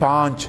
5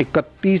31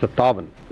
57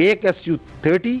1 Su-30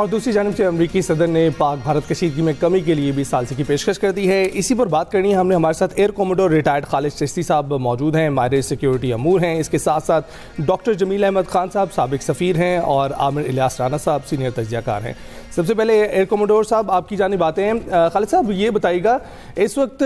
اور دوسری جانب سے امریکی صدر نے پاک بھارت کشیدگی میں کمی کے لیے 20 سال کی پیشکش کر دی ہے. اسی پر بات کرنی ہے ہم نے. ہمارے ساتھ ایئر کوموڈور ریٹائرڈ خالد چشتی صاحب موجود ہیں, ماہر سیکیورٹی امور ہیں. اس کے ساتھ ساتھ ڈاکٹر جمیل احمد خان صاحب سابق سفیر ہیں, اور عامر الیاس رانا صاحب سینئر تجزیہ کار ہیں. سب سے پہلے ایئر کوموڈور صاحب آپ کی جانب آتے ہیں. خالد صاحب یہ بتائیے گا, اس وقت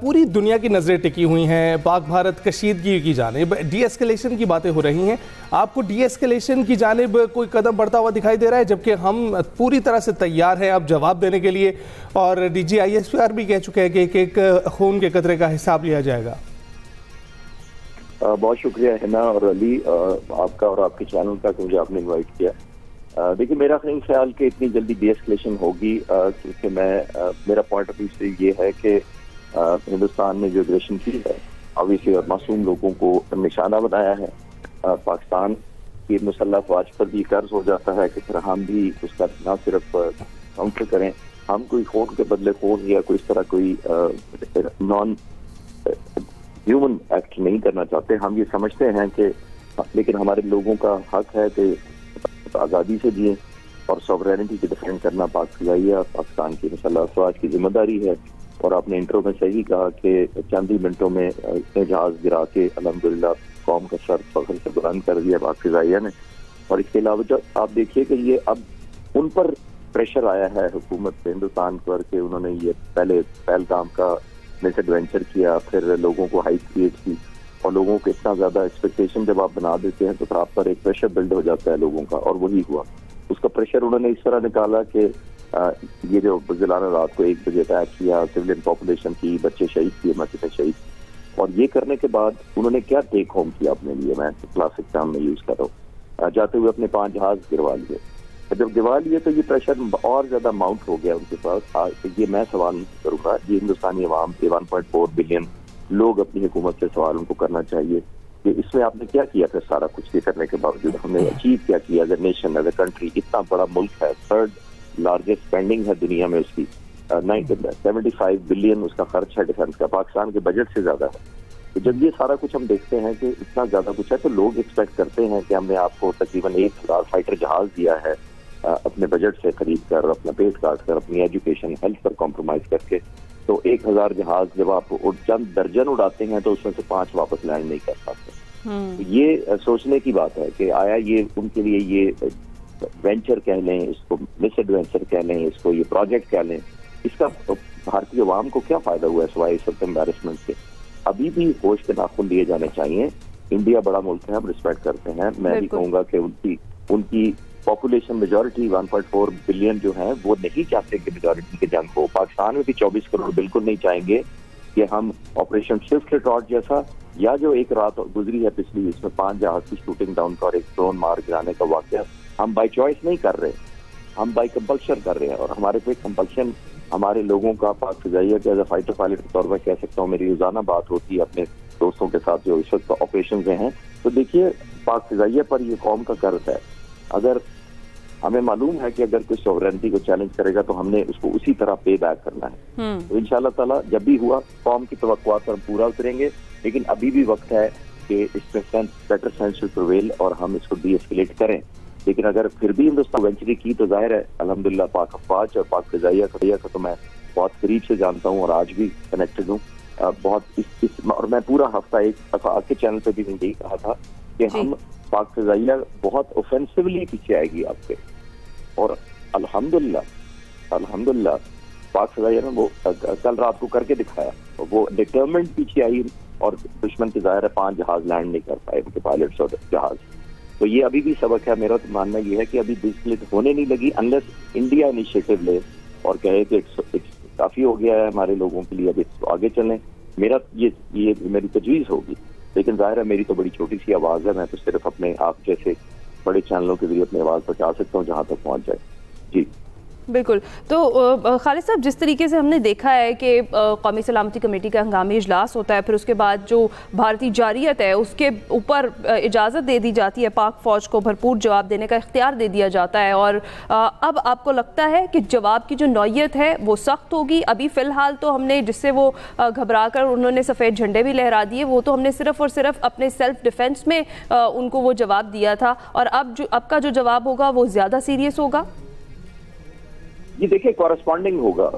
پوری دنیا کی نظریں ٹکی ہوئی ہیں پاک بھارت کشیدگی کی جانب, ڈی ایسکیلیشن کی باتیں ہو رہی ہیں. آپ کو ڈی ایسکیلیشن کی جانب کوئی قدم بڑھتا ہوا دکھائی دے رہا ہے, جبکہ ہم پوری طرح سے تیار ہیں اب جواب دینے کے لیے, اور D G I S P R بھی کہہ چکے ہیں کہ ایک ایک خون کے قطرے کا حساب لیا جائے گا؟ بہت شکریہ ہنا اور علی آپ کا اور آپ کے چینل کا کہ مجھے آپ نے انوائٹ کیا. دیکھیے میرا خیال کہ اتنی جلدی ڈی ایسکیلیشن ہوگی, کیونکہ میرا پوائنٹ آف ویو سے یہ ہے کہ ہندوستان نے جو اگریشن کی ہے اویسی اور معصوم لوگوں کو نشانہ بنایا ہے. پاکستان کی مسلح افواج پر بھی قرض ہو جاتا ہے کہ پھر ہم بھی اس کا نہ صرف کاؤنٹر کریں, ہم کوئی خون کے بدلے خون یا کوئی اس طرح کوئی نان ہیومن ایکٹ نہیں کرنا چاہتے. ہم یہ سمجھتے ہیں کہ لیکن ہمارے لوگوں کا حق ہے کہ آزادی سے جئیں, اور سوورینٹی کی ڈیفینڈ کرنا پاک فضائیہ پاکستان کی مسلح افواج کی ذمہ داری ہے. اور آپ نے انٹرو میں صحیح کہا کہ چند ہی منٹوں میں اتنے جہاز گرا کے الحمدللہ قوم کا سر فخر سے بلند کر دیا پاک فضائیہ نے. اور اس کے علاوہ جو آپ دیکھیے کہ یہ اب ان پر پریشر آیا ہے حکومت ہندوستان پر کہ انہوں نے یہ پہلے پہلگام کا مس ایڈونچر کیا, پھر لوگوں کو ہائپ کریٹ کی, اور لوگوں کو اتنا زیادہ ایکسپیکٹیشن جب آپ بنا دیتے ہیں تو پھر آپ پر ایک پریشر بلڈ ہو جاتا ہے لوگوں کا, اور وہی ہوا. اس کا پریشر انہوں نے اس طرح نکالا کہ یہ جو بزدلانہ رات کو 1 بجے اٹیک کیا, سویلین پاپولیشن کی, بچے شہید کیے, مسجدیں شہید, اور یہ کرنے کے بعد انہوں نے کیا ٹیک ہوم کیا اپنے لیے, میں کلاسک ٹرم میں یوز کر رہا ہوں, جاتے ہوئے اپنے 5 جہاز گروا لیے. جب گروا لیے تو یہ پریشر اور زیادہ ماؤنٹ ہو گیا ان کے پاس. یہ میں سوال کروں گا, یہ ہندوستانی عوام کے 1.4 بلین لوگ اپنی حکومت سے سوال ان کو کرنا چاہیے کہ اس میں آپ نے کیا کیا پھر سارا کچھ یہ کرنے کے باوجود ہم نے اچیو کیا کیا as a nation, as a country. اتنا بڑا ملک ہے, 3rd لارجسٹ اسپینڈنگ ہے دنیا میں اس کی, 75 بلین اس کا خرچ ہے ڈیفینس کا, پاکستان کے بجٹ سے زیادہ ہے. تو جب یہ سارا کچھ ہم دیکھتے ہیں کہ اتنا زیادہ کچھ ہے تو لوگ ایکسپیکٹ کرتے ہیں کہ ہم نے آپ کو تقریباً 1000 فائٹر جہاز دیا ہے اپنے بجٹ سے خرید کر, اپنا پیٹ کاٹ کر, اپنی ایجوکیشن ہیلتھ پر کمپرومائز کر کے. تو 1000 جہاز جب آپ چند درجن اڑاتے ہیں تو اس میں سے 5 واپس لینڈ نہیں کر پاتے. یہ سوچنے کی بات ہے کہ آیا یہ ان کے لیے یہ وینچر کہہ لیں, اس کو مس ایڈوینچر کہہ لیں, اس کو یہ پروجیکٹ کہہ لیں, اس کا بھارتی عوام کو کیا فائدہ ہوا ہے سوائے اس وقت امبیرسمنٹ سے؟ ابھی بھی ہوش کے ناخن لیے جانے چاہیے. انڈیا بڑا ملک ہے, ہم ریسپیکٹ کرتے ہیں. میں بھی کہوں گا کہ ان کی پاپولیشن میجورٹی 1.4 بلین جو ہیں وہ نہیں چاہتے کہ میجورٹی کے جنگ ہو. پاکستان میں بھی 24 کروڑ بالکل نہیں چاہیں گے کہ ہم آپریشن سوفٹ ریٹارٹ جیسا, یا جو ایک رات گزری ہے پچھلی, اس میں 5 جہاز کی شوٹنگ ڈاؤن کا اور ایک ڈرون مار گرانے کا واقعہ, ہم بائی چوائس نہیں کر رہے, ہم بائی کمپلشن کر رہے ہیں. اور ہمارے پہ کمپلشن ہمارے لوگوں کا پاک فضائیہ کے ایز اے فائٹر پائلٹ کے طور پر کہہ سکتا ہوں, میری روزانہ بات ہوتی ہے اپنے دوستوں کے ساتھ جو اس وقت آپریشنز ہیں. تو دیکھیے پاک فضائیہ پر یہ قوم کا قرض ہے. اگر ہمیں معلوم ہے کہ اگر کوئی سوورینٹی کو چیلنج کرے گا تو ہم نے اس کو اسی طرح پے بیک کرنا ہے. تو انشاءاللہ تعالیٰ جب بھی ہوا قوم کی توقعات پر پورا اتریں گے, لیکن ابھی بھی وقت ہے کہ اس میں بیٹر سینس ٹو پریویل اور ہم اس کو ڈی ایسکیلیٹ کریں. لیکن اگر پھر بھی ہندوستان وینچری کی تو ظاہر ہے الحمدللہ پاک افواج اور پاک فضائیہ کا تو میں بہت قریب سے جانتا ہوں اور آج بھی کنیکٹڈ ہوں بہت. اور میں پورا ہفتہ ایک آپ کے چینل پہ بھی میں یہی کہا تھا کہ ہم پاک فضائیہ بہت اوفینسولی پیچھے آئے گی آپ پہ, اور الحمدللہ پاک فضائیہ نے وہ کل رات کو کر کے دکھایا. وہ ڈٹرمنٹ پیچھے آئی اور دشمن کے ظاہر ہے 5 جہاز لینڈ نہیں کر پائے ان کے پائلٹس اور جہاز. تو یہ ابھی بھی سبق ہے. میرا تو ماننا یہ ہے کہ ابھی ڈسپلٹ ہونے نہیں لگی انلیس انڈیا انیشیٹو لے اور کہے کہ کافی ہو گیا ہے ہمارے لوگوں کے لیے, ابھی آگے چلیں. میرا یہ میری تجویز ہوگی, لیکن ظاہر ہے میری تو بڑی چھوٹی سی آواز ہے, میں تو صرف اپنے آپ جیسے بڑے چینلوں کے ذریعے اپنی آواز پہنچا سکتا ہوں جہاں تک پہنچ جائے. جی بالکل. تو خالد صاحب جس طریقے سے ہم نے دیکھا ہے کہ قومی سلامتی کمیٹی کا ہنگامی اجلاس ہوتا ہے, پھر اس کے بعد جو بھارتی جارحیت ہے اس کے اوپر اجازت دے دی جاتی ہے, پاک فوج کو بھرپور جواب دینے کا اختیار دے دیا جاتا ہے, اور اب آپ کو لگتا ہے کہ جواب کی جو نوعیت ہے وہ سخت ہوگی؟ ابھی فی الحال تو ہم نے جس سے وہ گھبرا کر انہوں نے سفید جھنڈے بھی لہرا دیے, وہ تو ہم نے صرف اور صرف اپنے سیلف ڈیفینس میں ان کو وہ جواب دیا تھا, اور اب کا جو جواب ہوگا وہ زیادہ سیریس ہوگا. یہ دیکھیں کورسپونڈنگ ہوگا.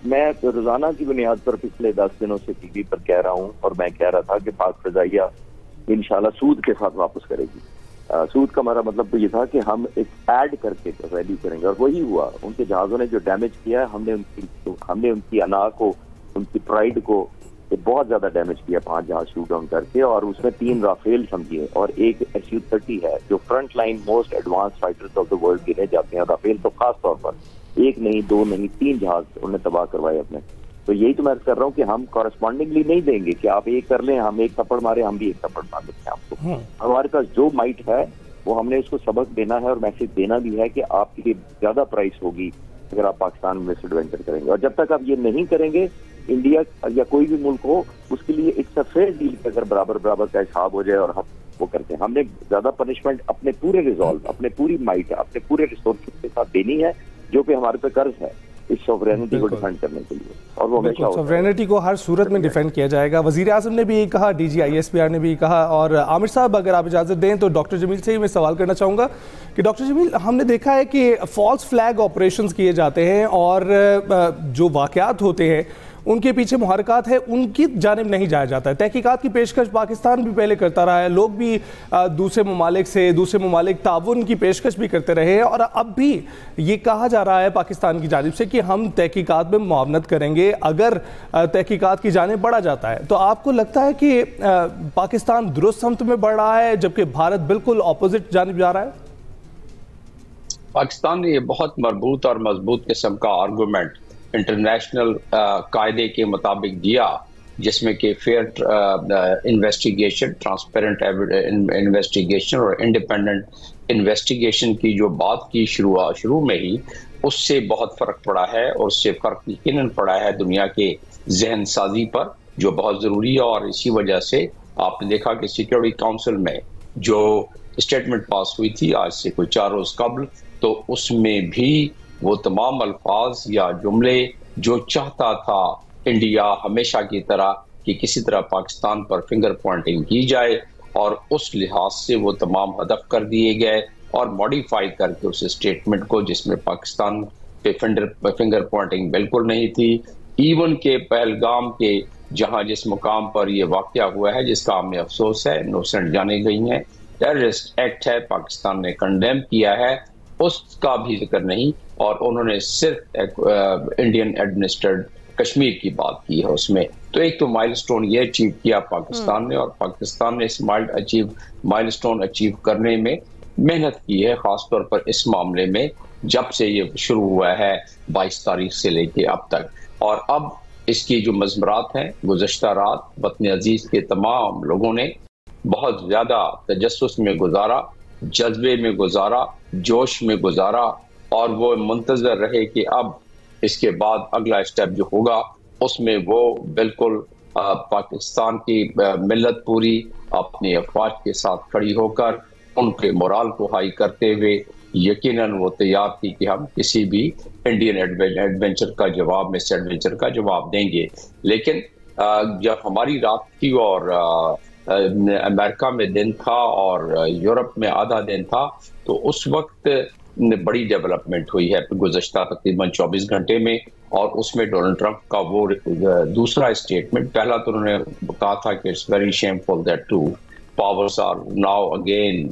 میں روزانہ کی بنیاد پر پچھلے 10 دنوں سے ٹی وی پر کہہ رہا ہوں اور میں کہہ رہا تھا کہ پاک فضائیہ انشاءاللہ سود کے ساتھ واپس کرے گی. سود کا ہمارا مطلب تو یہ تھا کہ ہم ایک ایڈ کر کے ریلی کریں گے, اور وہی ہوا. ان کے جہازوں نے جو ڈیمیج کیا ہے, ہم نے ان کی انا کو, ان کی پرائڈ کو بہت زیادہ ڈیمیج کیا 5 جہاز شوٹ ڈاؤن کر کے, اور اس میں 3 رافیل سمجھیے اور ایک Su-30 ہے جو front line most advance fighters of the world گنے جاتے ہیں. رافیل تو خاص طور پر 1 نہیں 2 نہیں 3 جہاز انہوں نے تباہ کروائے اپنے. تو یہی تو میں کر رہا ہوں کہ ہم کورسپونڈنگلی نہیں دیں گے کہ آپ ایک کر لیں, ہم ایک تھپڑ مارے, ہم بھی ایک تھپڑ مار دیتے ہیں آپ کو. ہمارے پاس جو مائٹ ہے وہ ہم نے اس کو سبق دینا ہے اور میسج دینا بھی ہے کہ آپ کی زیادہ پرائس ہوگی اگر آپ پاکستان میں مسڈ وینچر کریں گے. اور جب تک آپ یہ نہیں کریں گے, انڈیا یا کوئی بھی ملک ہو, اس کے لیے اٹس اے فیئر ڈیل کہ اگر برابر کا حساب ہو جائے, اور ہم وہ کرتے ہیں. ہم نے زیادہ پنشمنٹ اپنے پورے ریزالو, اپنے پوری مائٹ, اپنے پورے ریسورسز کے ساتھ دینی ہے جو کہ ہمارے پہ قرض ہے اس سوورینٹی کو ڈیفینڈ کرنے کے لیے, اور وہ ہمیشہ سوورینٹی کو ہر صورت میں ڈیفینڈ کیا جائے گا. وزیر اعظم نے بھی کہا, ڈی جی ISPR نے بھی کہا. اور عامر صاحب اگر آپ اجازت دیں تو ڈاکٹر جمیل سے ہی میں سوال کرنا چاہوں گا کہ ڈاکٹر جمیل, ہم نے دیکھا ہے کہ فالس فلیگ آپریشنز کیے جاتے ہیں اور جو واقعات ہوتے ہیں ان کے پیچھے محرکات ہے, ان کی جانب نہیں جایا جاتا ہے. تحقیقات کی پیشکش پاکستان بھی پہلے کرتا رہا ہے, لوگ بھی دوسرے ممالک تعاون کی پیشکش بھی کرتے رہے ہیں, اور اب بھی یہ کہا جا رہا ہے پاکستان کی جانب سے کہ ہم تحقیقات میں معاونت کریں گے اگر تحقیقات کی جانب بڑھا جاتا ہے. تو آپ کو لگتا ہے کہ پاکستان درست سمت میں بڑھ رہا ہے جبکہ بھارت بالکل اپوزٹ جانب جا رہا ہے؟ پاکستان نے یہ بہت مربوط اور مضبوط قسم کا آرگومنٹ انٹرنیشنل قاعدے کے مطابق دیا, جس میں کہ فیئر انویسٹیگیشن, ٹرانسپیرنٹ انویسٹیگیشن اور انڈیپینڈنٹ انویسٹیگیشن کی جو بات کی شروع میں ہی, اس سے بہت فرق پڑا ہے, اور اس سے فرق یقیناً پڑا ہے دنیا کے ذہن سازی پر, جو بہت ضروری ہے. اور اسی وجہ سے آپ نے دیکھا کہ سیکیورٹی کونسل میں جو اسٹیٹمنٹ پاس ہوئی تھی آج سے کوئی 4 روز قبل, تو اس میں بھی وہ تمام الفاظ یا جملے جو چاہتا تھا انڈیا ہمیشہ کی طرح کہ کسی طرح پاکستان پر فنگر پوائنٹنگ کی جائے, اور اس لحاظ سے وہ تمام ہدف کر دیے گئے اور ماڈیفائی کر کے اس اسٹیٹمنٹ کو, جس میں پاکستان پہ فنگر پوائنٹنگ بالکل نہیں تھی. ایون کہ پہلگام کے جہاں جس مقام پر یہ واقعہ ہوا ہے, جس کا ہمیں افسوس ہے, انوسنٹ جانے گئی ہیں, ٹیررسٹ ایکٹ ہے, پاکستان نے کنڈیم کیا ہے, اس کا بھی ذکر نہیں. اور انہوں نے صرف انڈین ایڈمنسٹرڈ کشمیر کی بات کی ہے اس میں. تو ایک تو مائل سٹون یہ اچیو کیا پاکستان نے, اور پاکستان نے اس مائل سٹون اچیو کرنے میں محنت کی ہے, خاص طور پر اس معاملے میں جب سے یہ شروع ہوا ہے 22 تاریخ سے لے کے اب تک. اور اب اس کی جو مضمرات ہیں, گزشتہ رات وطن عزیز کے تمام لوگوں نے بہت زیادہ تجسس میں گزارا, جذبے میں گزارا, جوش میں گزارا, اور وہ منتظر رہے کہ اب اس کے بعد اگلا اسٹیپ جو ہوگا اس میں وہ بالکل پاکستان کی ملت پوری اپنی افواج کے ساتھ کھڑی ہو کر ان کے مورال کو ہائی کرتے ہوئے یقیناً وہ تیار تھی کہ ہم کسی بھی انڈین ایڈونچر کا جواب, مس ایڈونچر کا جواب دیں گے. لیکن جب ہماری رات تھی اور امریکہ میں دن تھا اور یورپ میں آدھا دن تھا, تو اس وقت بڑی ڈیولپمنٹ ہوئی ہے گزشتہ تقریباً 24 گھنٹے میں. اور اس میں ڈونلڈ ٹرمپ کا وہ دوسرا اسٹیٹمنٹ, پہلا تو انہوں نے کہا تھا کہ it's very shameful that two powers are now again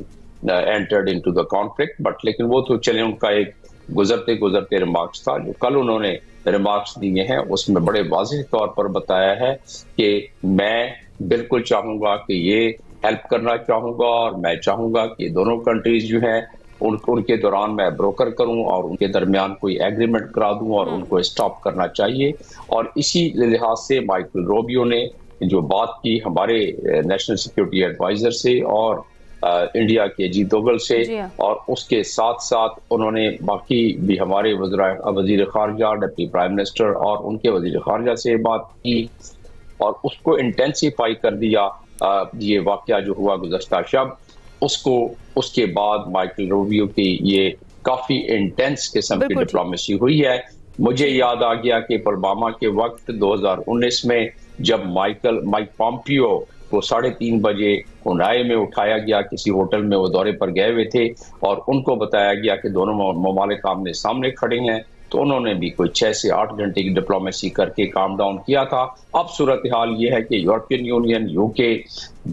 entered into the conflict, but لیکن وہ تو چلے ان کا ایک گزرتے ریمارکس تھا. جو کل انہوں نے ریمارکس دیے ہیں اس میں بڑے واضح طور پر بتایا ہے کہ میں بالکل چاہوں گا کہ یہ ہیلپ کرنا چاہوں گا, اور میں چاہوں گا کہ دونوں کنٹریز جو ہیں ان کے دوران میں بروکر کروں اور ان کے درمیان کوئی ایگریمنٹ کرا دوں اور ان کو اسٹاپ کرنا چاہیے. اور اسی لحاظ سے مائیکل روبیو نے جو بات کی ہمارے نیشنل سیکیورٹی ایڈوائزر سے اور انڈیا کے اجیت دوگل سے, اور اس کے ساتھ ساتھ انہوں نے باقی بھی ہمارے وزیر خارجہ, ڈپٹی پرائم منسٹر اور ان کے وزیر خارجہ سے بات کی, اور اس کو انٹینسیفائی کر دیا. یہ واقعہ جو ہوا گزشتہ شب, اس کے بعد مائیکل روبیو کی یہ کافی انٹینس قسم کی ڈپلومیسی ہوئی ہے. مجھے یاد آ گیا کہ پلوامہ کے وقت 2019 میں جب مائک پومپیو کو 3:30 بجے کنائے میں اٹھایا گیا, کسی ہوٹل میں وہ دورے پر گئے ہوئے تھے, اور ان کو بتایا گیا کہ دونوں ممالک آمنے سامنے کھڑے ہیں, تو انہوں نے بھی کوئی 6 سے 8 گھنٹے کی ڈپلومیسی کر کے کام ڈاؤن کیا تھا. اب صورتحال یہ ہے کہ یورپین یونین, UK,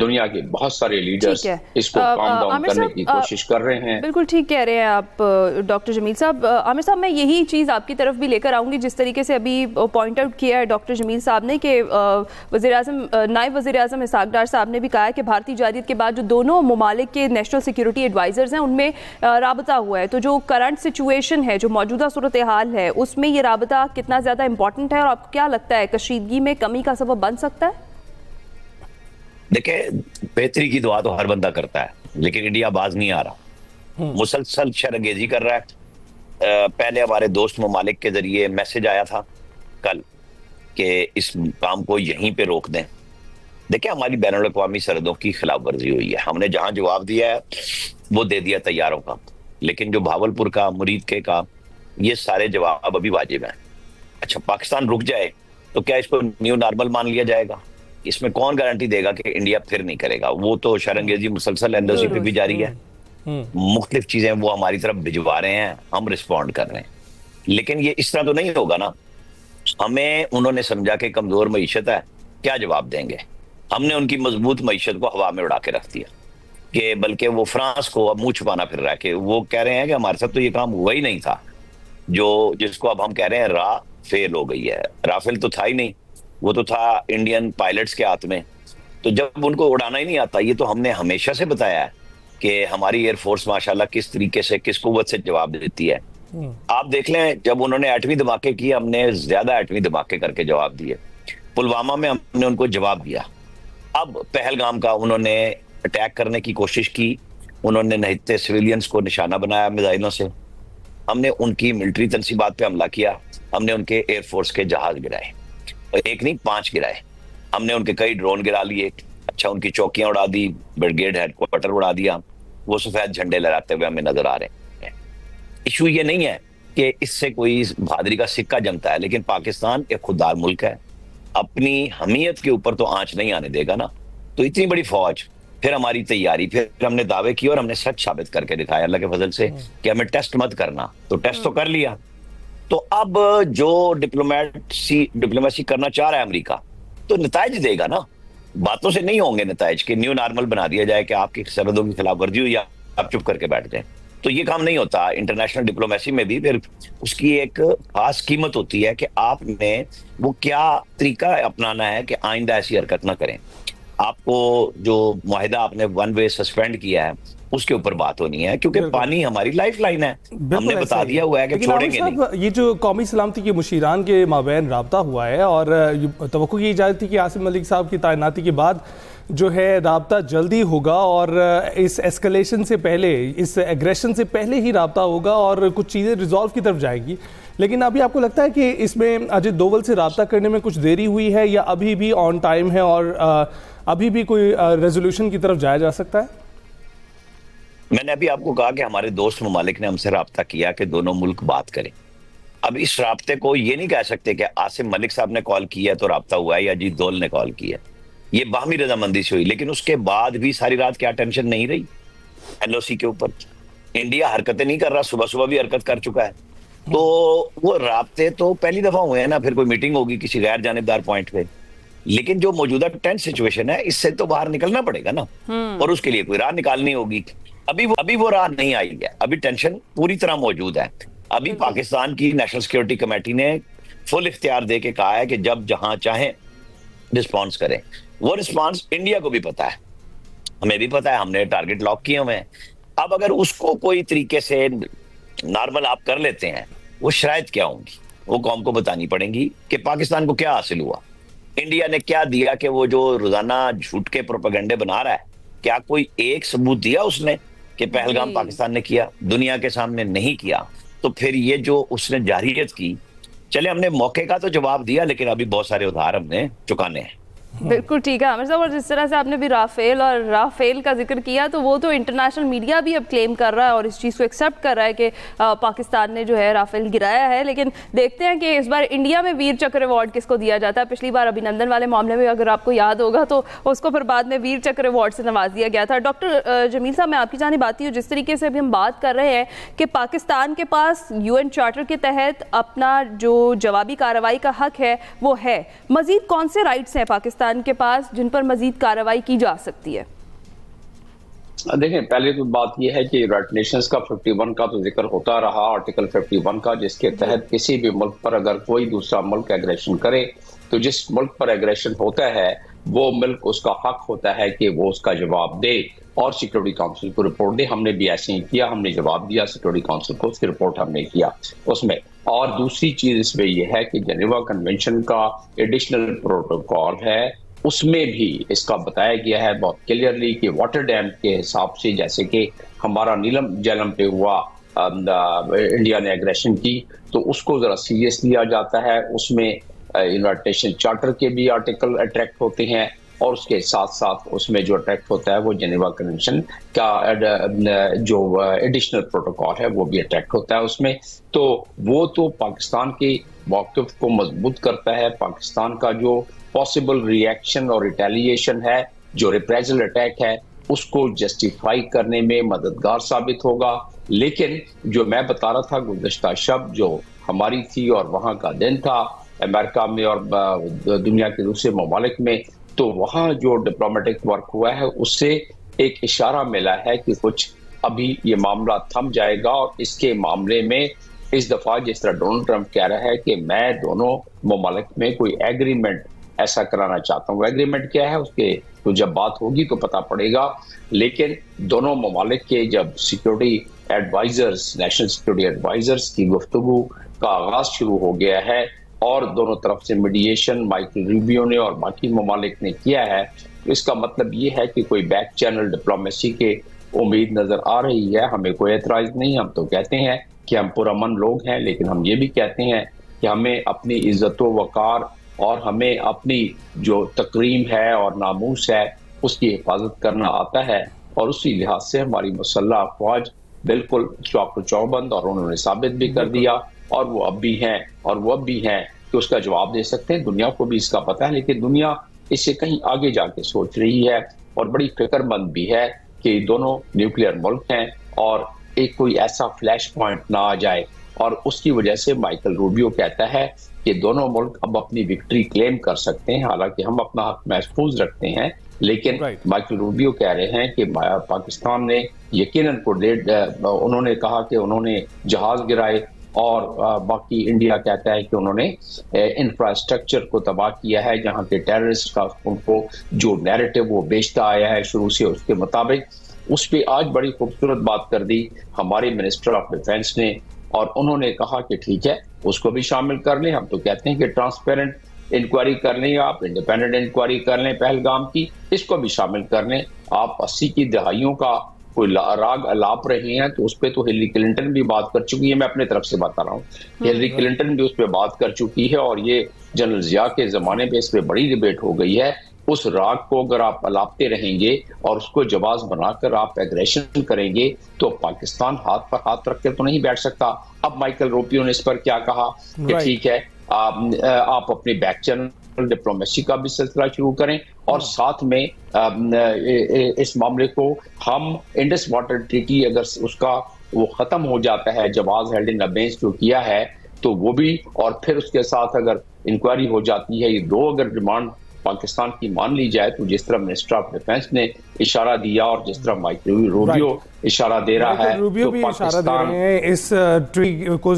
دنیا کے بہت سارے لیڈرز اس کو کام ڈاؤن کرنے کی کوشش کر رہے ہیں. بالکل ٹھیک کہہ رہے ہیں آپ ڈاکٹر جمیل صاحب. عامر صاحب, میں یہی چیز آپ کی طرف بھی لے کر آؤں گی, جس طریقے سے ابھی پوائنٹ آؤٹ کیا ہے ڈاکٹر جمیل صاحب نے کہ نائب وزیر اعظم اسحاق ڈار صاحب نے بھی کہا ہے کہ بھارتی جارحیت کے بعد جو دونوں ممالک کے نیشنل سیکیورٹی ایڈوائزرز ہیں ان میں رابطہ ہوا ہے, تو جو کرنٹ سچویشن ہے, جو موجودہ صورتحال ہے, اس میں یہ رابطہ کتنا زیادہ امپورٹنٹ ہے, اور آپ کو کیا لگتا ہے کشیدگی میں کمی کا سبب بن سکتا ہے؟ دیکھیں, بہتری کی دعا تو ہر بندہ کرتا ہے, لیکن انڈیا باز نہیں آ رہا, مسلسل شرانگیزی کر رہا ہے. پہلے ہمارے دوست ممالک کے ذریعے میسج آیا تھا کل کہ اس کام کو یہیں پہ روک دیں. دیکھیں, ہماری بین الاقوامی سرحدوں کی خلاف ورزی ہوئی ہے, ہم نے جہاں جواب دیا ہے وہ دے دیا تیاروں کا, لیکن جو بھاولپور کا, مرید کے کا, یہ سارے جواب ابھی واجب ہیں. اچھا, پاکستان رک جائے تو کیا اس کو نیو نارمل مان لیا جائے گا؟ اس میں کون گارنٹی دے گا کہ انڈیا پھر نہیں کرے گا؟ وہ تو شرانگیزی مسلسل ایمبیسی پہ بھی جاری ہے, مختلف چیزیں وہ ہماری طرف بھجوا رہے ہیں, ہم رسپونڈ کر رہے ہیں, لیکن یہ اس طرح تو نہیں ہوگا نا. ہمیں انہوں نے سمجھا کہ کمزور معیشت ہے, کیا جواب دیں گے؟ ہم نے ان کی مضبوط معیشت کو ہوا میں اڑا کے رکھ دیا, کہ بلکہ وہ فرانس کو اب منہ چھپانا پھر رہا ہے کہ وہ کہہ رہے ہیں کہ ہمارے ساتھ تو یہ کام ہوا ہی نہیں تھا, جس کو اب ہم کہہ رہے ہیں را فیل ہو گئی ہے. رافیل تو تھا ہی نہیں, وہ تو تھا انڈین پائلٹس کے ہاتھ میں. تو جب ان کو اڑانا ہی نہیں آتا, یہ تو ہم نے ہمیشہ سے بتایا ہے کہ ہماری ایئر فورس ماشاءاللہ کس طریقے سے, کس قوت سے جواب دیتی ہے. آپ دیکھ لیں, جب انہوں نے ایٹمی دھماکے کیے, ہم نے زیادہ ایٹمی دھماکے کر کے جواب دیے. پلوامہ میں ہم نے ان کو جواب دیا. اب پہلگام کا انہوں نے اٹیک کرنے کی کوشش کی, انہوں نے نہتے سویلینز کو نشانہ بنایا میزائلوں سے. ہم نے ان کی ملٹری تنصیبات پہ حملہ کیا, ہم نے ان کے ایئر فورس کے جہاز گرائے, ایک نہیں 5 گرائے. ہم نے ان کے کئی ڈرون گرا لیے. اچھا, ان کی چوکیاں اڑا دی, بریگیڈ ہیڈ کوارٹر اڑا دیا, وہ سفید جھنڈے لہراتے ہوئے ہمیں نظر آ رہے ہیں. ایشو یہ نہیں ہے کہ اس سے کوئی بہادری کا سکہ جمتا ہے, لیکن پاکستان ایک خوددار ملک ہے, اپنی حمیت کے اوپر تو آنچ نہیں آنے دے گا نا. تو اتنی بڑی فوج, پھر ہماری تیاری, پھر ہم نے دعوے کیے اور ہم نے سچ ثابت کر کے دکھایا اللہ کے فضل سے کہ ہمیں ٹیسٹ مت کرنا, تو ٹیسٹ تو کر لیا. تو اب جو ڈپلومیسی کرنا چاہ رہا ہے امریکہ, تو نتائج دے گا نا, باتوں سے نہیں ہوں گے نتائج کہ نیو نارمل بنا دیا جائے کہ آپ کی سرحدوں کی خلاف ورزی ہوئی, آپ چپ کر کے بیٹھ جائیں. تو یہ کام نہیں ہوتا. انٹرنیشنل ڈپلومیسی میں بھی پھر اس کی ایک خاص قیمت ہوتی ہے کہ آپ نے وہ کیا طریقہ اپنانا ہے کہ آئندہ ایسی حرکت نہ کریں. آپ کو جو معاہدہ آپ نے 1 وے سسپینڈ کیا ہے, اس کے اوپر بات ہونی ہے, کیونکہ پانی ہماری لائف لائن ہے, ہم نے بتا دیا ہوا ہے کہ چھوڑیں گے نہیں. یہ جو قومی سلامتی کے مشیران کے مابین رابطہ ہوا ہے, اور توقع کی جا رہی تھی کہ عاصم ملک صاحب کی تعیناتی کے بعد جو ہے رابطہ جلدی ہوگا, اور اس ایسکلیشن سے پہلے, اس ایگریشن سے پہلے ہی رابطہ ہوگا اور کچھ چیزیں ریزالو کی طرف جائیں گی. لیکن ابھی آپ کو لگتا ہے کہ اس میں اجیت دوول سے رابطہ کرنے میں کچھ دیری ہوئی ہے, یا ابھی بھی آن ٹائم ہے اور ابھی بھی کوئی ریزولوشن کی طرف جایا جا سکتا ہے؟ میں نے ابھی آپ کو کہا کہ ہمارے دوست ممالک نے ہم سے رابطہ کیا کہ دونوں ملک بات کریں. اب اس رابطے کو یہ نہیں کہہ سکتے کہ عاصم ملک صاحب نے کال کیا تو رابطہ ہوا ہے, یا اجیت دوول نے کال کیا. یہ باہمی رضامندی سے ہوئی, لیکن اس کے بعد بھی ساری رات کیا ٹینشن نہیں رہی LOC کے اوپر. انڈیا حرکتیں نہیں کر رہا, صبح صبح بھی حرکت کر چکا ہے. تو وہ رابطے تو پہلی دفعہ ہوئے ہیں نا, پھر کوئی میٹنگ ہوگی کسی غیر جانبدار پوائنٹ پہ, لیکن جو موجودہ ٹینس سچویشن ہے اس سے تو باہر نکلنا پڑے گا نا, اور اس کے لیے کوئی راہ نکالنی ہوگی. ابھی وہ راہ نہیں آئی ہے, ابھی ٹینشن پوری طرح موجود ہے. ابھی پاکستان کی نیشنل سیکیورٹی کمیٹی نے فل اختیار دے کے کہا ہے کہ جب جہاں چاہیں رسپانس کریں. وہ رسپانس انڈیا کو بھی پتا ہے, ہمیں بھی پتا ہے, ہم نے ٹارگٹ لاک کیے ہوئے ہیں. اب اگر اس کو کوئی طریقے سے نارمل آپ کر لیتے ہیں, وہ شرائط کیا ہوں گی, وہ قوم کو بتانی پڑیں گی کہ پاکستان کو کیا حاصل ہوا, انڈیا نے کیا دیا, کہ وہ جو روزانہ جھوٹ کے پروپیگنڈے بنا رہا ہے, کیا کوئی ایک ثبوت دیا اس نے کہ پہلگام پاکستان نے کیا؟ دنیا کے سامنے نہیں کیا. تو پھر یہ جو اس نے جارحیت کی, چلے ہم نے موقع کا تو جواب دیا, لیکن ابھی بہت سارے ادھار ہم نے چکانے ہیں. بالکل ٹھیک ہے عامر صاحب. اور جس طرح سے آپ نے بھی رافیل کا ذکر کیا تو وہ تو انٹرنیشنل میڈیا بھی اب کلیم کر رہا ہے اور اس چیز کو ایکسیپٹ کر رہا ہے کہ پاکستان نے جو ہے رافیل گرایا ہے. لیکن دیکھتے ہیں کہ اس بار انڈیا میں ویر چکر ایوارڈ کس کو دیا جاتا ہے. پچھلی بار ابھینندن والے معاملے میں اگر آپ کو یاد ہوگا تو اس کو پھر بعد میں ویر چکر ایوارڈ سے نواز دیا گیا تھا. ڈاکٹر جمیل صاحب میں آپ کی جانب آتی ہوں. جس طریقے سے ابھی ہم بات کر رہے ہیں کہ پاکستان کے پاس UN چارٹر کے تحت اپنا جو جوابی کارروائی کا حق ہے وہ ہے, مزید کون سے رائٹس ہیں پاکستان کے پاس جن پر مزید کارروائی کی جا سکتی ہے؟ دیکھیں پہلے تو بات یہ ہے کہ یونائٹڈ نیشنز کا 51 کا تو ذکر ہوتا رہا, آرٹیکل 51 کا, جس کے تحت کسی بھی ملک پر اگر کوئی دوسرا ملک ایگریشن کرے تو جس ملک پر ایگریشن ہوتا ہے وہ ملک اس کا حق ہوتا ہے کہ وہ اس کا جواب دے اور سیکورٹی کونسل کو رپورٹ دے. ہم نے بھی ایسے ہی کیا, ہم نے جواب دیا سیکورٹی کونسل کو, اس کی رپورٹ ہم نے کیا اس میں. اور دوسری چیز اس میں یہ ہے کہ جنیوا کنونشن کا ایڈیشنل پروٹوکول ہے, اس میں بھی اس کا بتایا گیا ہے بہت کلیئرلی کہ واٹر ڈیم کے حساب سے جیسے کہ ہمارا نیلم جیلم پہ ہوا انڈیا نے ایگریشن کی تو اس کو ذرا سیریس لیا جاتا ہے. اس میں یونائٹڈ نیشن چارٹر کے بھی آرٹیکل اٹریکٹ ہوتے ہیں اور اس کے ساتھ ساتھ اس میں جو اٹریکٹ ہوتا ہے وہ جنیوا کنونشن کا جو ایڈیشنل پروٹوکول ہے وہ بھی اٹریکٹ ہوتا ہے اس میں. تو وہ تو پاکستان کے موقف کو مضبوط کرتا ہے. پاکستان کا جو پاسبل ریئیکشن اور ریٹیلیشن ہے, جو ریپریزل اٹیک ہے, اس کو جسٹیفائی کرنے میں مددگار ثابت ہوگا. لیکن جو میں بتا رہا تھا گزشتہ شب جو ہماری تھی اور وہاں کا دن تھا امریکہ میں اور دنیا کے دوسرے ممالک میں, تو وہاں جو ڈپلومیٹک ورک ہوا ہے اس سے ایک اشارہ ملا ہے کہ کچھ ابھی یہ معاملہ تھم جائے گا. اور اس کے معاملے میں اس دفعہ جس طرح ڈونلڈ ٹرمپ کہہ رہا ہے کہ میں دونوں ممالک میں کوئی ایگریمنٹ ایسا کرانا چاہتا ہوں. ایگریمنٹ کیا ہے اس کے تو جب بات ہوگی تو پتہ پڑے گا. لیکن دونوں ممالک کے جب security advisers, national security advisers کی گفتگو کا آغاز شروع ہو گیا ہے اور دونوں طرف سے میڈیشن مائیکل روبیو نے اور باقی ممالک نے کیا ہے, تو اس کا مطلب یہ ہے کہ کوئی بیک چینل ڈپلومیسی کے امید نظر آ رہی ہے. ہمیں کوئی اعتراض نہیں, ہم تو کہتے ہیں کہ ہم پرامن لوگ ہیں, لیکن ہم یہ بھی کہتے ہیں کہ ہمیں اپنی عزت و وقار اور ہمیں اپنی جو تکریم ہے اور ناموس ہے اس کی حفاظت کرنا آتا ہے. اور اسی لحاظ سے ہماری مسلح افواج بالکل چوک و چوبند اور انہوں نے ثابت بھی کر دیا اور وہ اب بھی ہیں کہ اس کا جواب دے سکتے ہیں. دنیا کو بھی اس کا پتہ ہے, لیکن دنیا اس سے کہیں آگے جا کے سوچ رہی ہے اور بڑی فکر مند بھی ہے کہ دونوں نیوکلیئر ملک ہیں اور ایک کوئی ایسا فلیش پوائنٹ نہ آ جائے. اور اس کی وجہ سے مائیکل روبیو کہتا ہے کہ دونوں ملک اب اپنی وکٹری کلیم کر سکتے ہیں, حالانکہ ہم اپنا حق محفوظ رکھتے ہیں. لیکن مائیکل روبیو کہہ رہے ہیں کہ پاکستان نے یقیناً انہوں نے کہا کہ انہوں نے جہاز گرائے اور باقی انڈیا کہتا ہے کہ انہوں نے انفراسٹرکچر کو تباہ کیا ہے, جہاں کے ٹیررسٹ کا ان کو جو نیریٹو وہ بیچتا آیا ہے شروع سے اس کے مطابق. اس پہ آج بڑی خوبصورت بات کر دی ہمارے منسٹر آف ڈیفینس نے اور انہوں نے کہا کہ ٹھیک ہے اس کو بھی شامل کر لیں. ہم تو کہتے ہیں کہ ٹرانسپیرنٹ انکوائری کر لیں, آپ انڈیپینڈنٹ انکوائری کر لیں پہلگام کی, اس کو بھی شامل کر لیں. آپ 80 کی دہائیوں کا کوئی راگ الاپ رہے ہیں تو اس پہ تو ہلری کلنٹن بھی بات کر چکی ہے. میں اپنے طرف سے بتا رہا ہوں, ہلری کلنٹن بھی اس پہ بات کر چکی ہے اور یہ جنرل ضیاء کے زمانے پہ اس پہ بڑی ڈیبیٹ ہو گئی ہے. اس راگ کو اگر آپ الاپتے رہیں گے اور اس کو جواز بنا کر آپ ایگریشن کریں گے تو پاکستان ہاتھ پر ہاتھ رکھ کے تو نہیں بیٹھ سکتا. اب مائیکل روبیو نے اس پر کیا کہا کہ ٹھیک ہے آپ اپنے بیک چینل ڈپلومیسی کا بھی سلسلہ شروع کریں اور ساتھ میں اس معاملے کو ہم انڈس واٹر ٹریٹی اگر اس کا وہ ختم ہو جاتا ہے, جواز ہیلڈ ان ابینس جو کیا ہے تو وہ بھی, اور پھر اس کے ساتھ اگر انکوائری ہو جاتی ہے, یہ دو اگر ڈیمانڈ پاکستان کی مان لی جائے تو جس طرح منسٹر آف ڈیفینس نے اشارہ دیا اور جس طرح مائیکل روبیو اشارہ دے رہا ہے روبیو بھی اشارہ دے رہے ہیں اس ٹری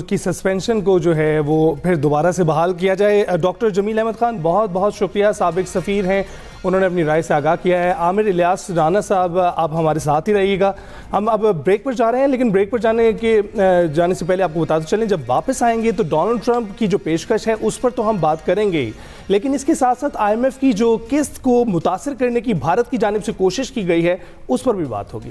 کی سسپینشن کو جو ہے وہ پھر دوبارہ سے بحال کیا جائے. ڈاکٹر جمیل احمد خان بہت بہت شکریہ, سابق سفیر ہیں, انہوں نے اپنی رائے سے آگاہ کیا ہے. عامر الیاس رانا صاحب آپ ہمارے ساتھ ہی رہیے گا. ہم اب بریک پر جا رہے ہیں, لیکن بریک پر جانے سے پہلے آپ کو بتاتے چلیں جب واپس آئیں گے تو ڈونلڈ ٹرمپ کی جو پیشکش ہے اس پر تو ہم بات کریں گے, لیکن اس کے ساتھ ساتھ IMF کی جو قسط کو متاثر کرنے کی بھارت کی جانب سے کوشش کی گئی ہے اس پر بھی بات ہوگی.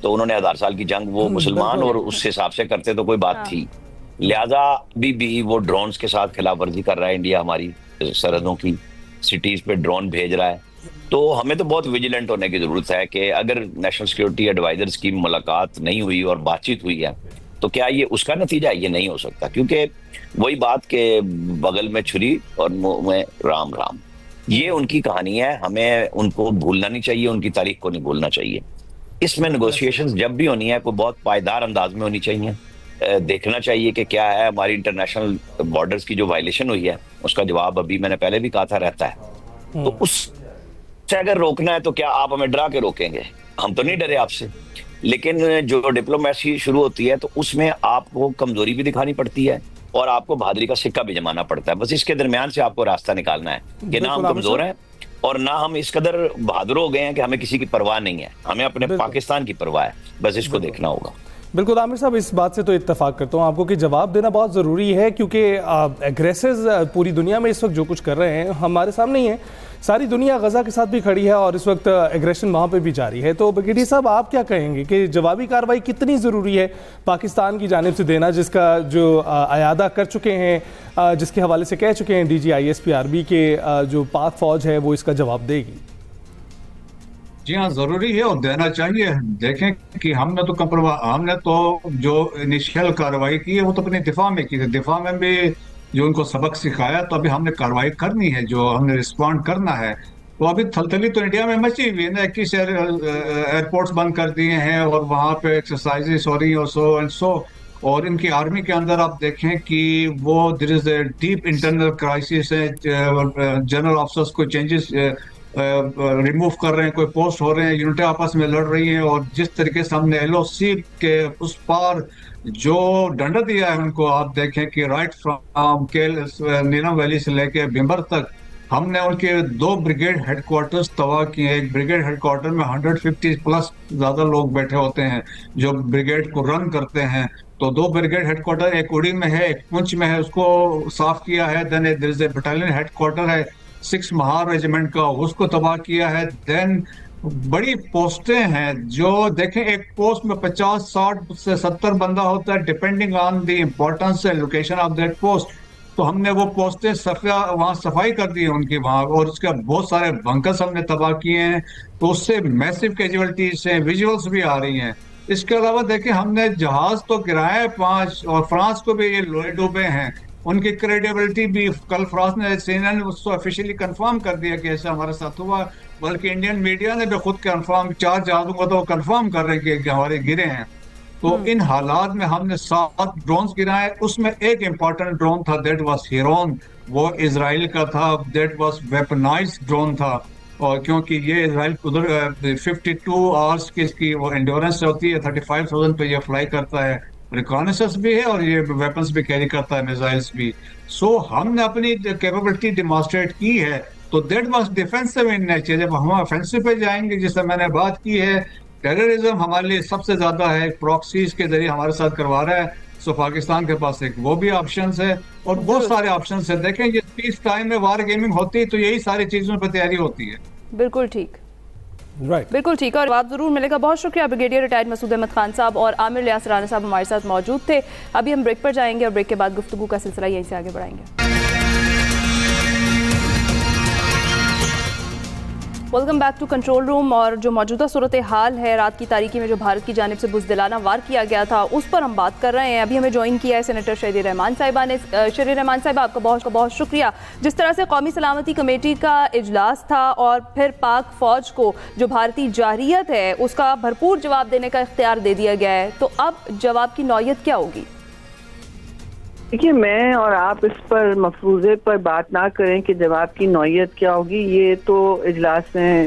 تو انہوں نے 1000 سال کی جنگ وہ مسلمان اور اس حساب سے کرتے تو کوئی بات تھی. لہٰذا ابھی بھی وہ ڈرونز کے ساتھ خلاف ورزی کر رہا ہے انڈیا, ہماری سرحدوں کی سٹیز پہ ڈرون بھیج رہا ہے. تو ہمیں تو بہت ویجیلنٹ ہونے کی ضرورت ہے کہ اگر نیشنل سیکورٹی ایڈوائزرز کی ملاقات نہیں ہوئی اور بات چیت ہوئی ہے تو کیا یہ اس کا نتیجہ ہے؟ یہ نہیں ہو سکتا, کیونکہ وہی بات کہ بغل میں چھری اور منہ میں رام رام, یہ ان کی کہانی ہے. ہمیں ان کو بھولنا نہیں چاہیے, ان کی تاریخ کو نہیں بھولنا چاہیے. اس میں نیگوشیشنز جب بھی ہونی ہے کوئی بہت پائیدار انداز میں ہونی چاہیے. دیکھنا چاہیے کہ کیا ہے ہماری انٹرنیشنل بارڈرز کی جو وائلیشن ہوئی ہے اس کا جواب ابھی میں نے پہلے بھی کہا تھا رہتا ہے. تو اس سے اگر روکنا ہے تو کیا آپ ہمیں ڈرا کے روکیں گے؟ ہم تو نہیں ڈرے آپ سے, لیکن جو ڈپلومیسی شروع ہوتی ہے تو اس میں آپ کو کمزوری بھی دکھانی پڑتی ہے اور آپ کو بہادری کا سکہ بھی جمانا پڑتا ہے. بس اس کے درمیان سے آپ کو راستہ نکالنا ہے کہ نہ ہم کمزور ہیں اور نہ ہم اس قدر بہادر ہو گئے ہیں کہ ہمیں کسی کی پرواہ نہیں ہے. ہمیں اپنے پاکستان کی پرواہ ہے, بس اس کو دیکھنا ہوگا. بالکل عامر صاحب, اس بات سے تو اتفاق کرتا ہوں آپ کو کہ جواب دینا بہت ضروری ہے, کیونکہ ایگریسرز پوری دنیا میں اس وقت جو کچھ کر رہے ہیں ہمارے سامنے ہی ہیں. ساری دنیا غزہ کے ساتھ بھی کھڑی ہے اور اس وقت ایگریشن وہاں پہ بھی جاری ہے. تو بریگیڈیئر صاحب آپ کیا کہیں گے کہ جوابی کارروائی کتنی ضروری ہے پاکستان کی جانب سے دینا, جس کا جو اعادہ کر چکے ہیں, جس کے حوالے سے کہہ چکے ہیں D G I S P R بی کے جو پاک فوج ہے وہ اس کا جواب دے گی؟ جی ہاں, ضروری ہے اور دینا چاہیے. دیکھیں کہ ہم نے تو جو انیشیل کارروائی کی ہے وہ تو اپنے دفاع میں کی تھی. دفاع میں بھی جو ان کو سبق سکھایا, تو ابھی ہم نے کارروائی کرنی ہے, جو ہم نے رسپونڈ کرنا ہے. تو ابھی تھلتلی تو انڈیا میں مچی ہوئی ہے نا, 21 ایئرپورٹس بند کر دیے ہیں اور وہاں پہ ایکسرسائزز ہو رہی ہیں اور سو اینڈ سو. اور ان کی آرمی کے اندر آپ دیکھیں کہ وہ دیر از اے ڈیپ انٹرنل کرائسس ہے. جنرل آفیسرس کو چینجز ریموو کر رہے ہیں, کوئی پوسٹ ہو رہے ہیں, یونٹیں آپس میں لڑ رہی ہیں. اور جس طریقے سے ہم نے ایل او سی کے اس پار جو ڈنڈا دیا ہے ان کو, آپ دیکھیں کہ رائٹ فرام نیلم ویلی سے لے کے بھمبر تک ہم نے ان کے 2 بریگیڈ ہیڈ کوارٹرز تباہ کیے. ایک بریگیڈ ہیڈ کوارٹر میں 150 پلس زیادہ لوگ بیٹھے ہوتے ہیں جو بریگیڈ کو رن کرتے ہیں. تو 2 بریگیڈ ہیڈ کوارٹر, ایک اڑی میں ہے, ایک پونچھ میں ہے, اس کو صاف کیا ہے. دین دیر از اے بٹالین ہیڈ کوارٹر ہے 6 مہار ریجیمنٹ کا, اس کو تباہ کیا ہے. دین بڑی پوسٹیں ہیں جو دیکھیں ایک پوسٹ میں 50, 60 سے 70 بندہ ہوتا ہے depending on the importance and location of that post. تو ہم نے وہ پوسٹیں وہاں صفائی کر دی ہے ان کی وہاں, اور اس کے بہت سارے بنکرز ہم نے تباہ کیے ہیں. تو اس سے میسیو کیجویلٹیز ہیں, ویژولز بھی آ رہی ہیں. اس کے علاوہ دیکھیں ہم نے جہاز تو گرائے 5 اور فرانس کو بھی یہ لوہے ڈوبے ہیں. ان کی کریڈیبلٹی بھی کل فرانس نے CNN نے اس کو آفیشیلی کنفرم کر دیا کہ ایسا ہمارے ساتھ ہوا, بلکہ انڈین میڈیا نے بھی خود کنفرم 4 جہازوں کو تو کنفرم کر رہے ہیں کہ ہمارے گرے ہیں. تو ان حالات میں ہم نے 7 ڈرونز گرائے. اس میں ایک امپورٹنٹ ڈرون تھا, دیٹ واز ہیرون, وہ اسرائیل کا تھا. دیٹ واز ویپنائزڈ ڈرون تھا, اور کیونکہ یہ اسرائیل 52 آورس کی اس کی وہ انڈیورنس ہوتی ہے, 35,000 پہ یہ فلائی کرتا ہے, ریکانیسنس بھی ہے اور یہ ویپنس بھی کیری کرتا ہے, میزائلس بھی. سو ہم نے اپنی کیپیبلٹی ڈیمانسٹریٹ کی ہے. تو that was defensive in nature. جب ہم آفینسو پہ جائیں گے, جس سے میں نے بات کی ہے, ٹیررزم ہمارے لیے سب سے زیادہ ہے, پراکسیز کے ذریعے ہمارے ساتھ کروا رہا ہے. سو پاکستان کے پاس ایک وہ بھی آپشنز ہے اور بہت سارے آپشنز ہیں. دیکھیں یہ پیس ٹائم میں وار گیمنگ ہوتی ہے تو یہی ساری چیزوں پہ تیاری ہوتی ہے. بالکل ٹھیک, بالکل ٹھیک. اور جواب ضرور ملے گا. بہت شکریہ بریگیڈیئر ریٹائرڈ مسعود احمد خان صاحب اور عامر الیاس رانا صاحب ہمارے ساتھ موجود تھے. ابھی ہم بریک پر جائیں گے اور بریک کے بعد گفتگو کا سلسلہ یہیں سے آگے بڑھائیں گے. Welcome back to control room. اور جو موجودہ صورتحال ہے, رات کی تاریکی میں جو بھارت کی جانب سے بزدلانہ وار کیا گیا تھا, اس پر ہم بات کر رہے ہیں. ابھی ہمیں جوائن کیا ہے سینیٹر شہری رحمان صاحبہ نے. شہری رحمان صاحبہ, آپ کا بہت بہت شکریہ. جس طرح سے قومی سلامتی کمیٹی کا اجلاس تھا اور پھر پاک فوج کو جو بھارتی جارحیت ہے اس کا بھرپور جواب دینے کا اختیار دے دیا گیا ہے, تو اب جواب کی نوعیت کیا ہوگی؟ دیکھیے, میں اور آپ اس پر مفروضے پر بات نہ کریں کہ جواب کی نوعیت کیا ہوگی. یہ تو اجلاس نے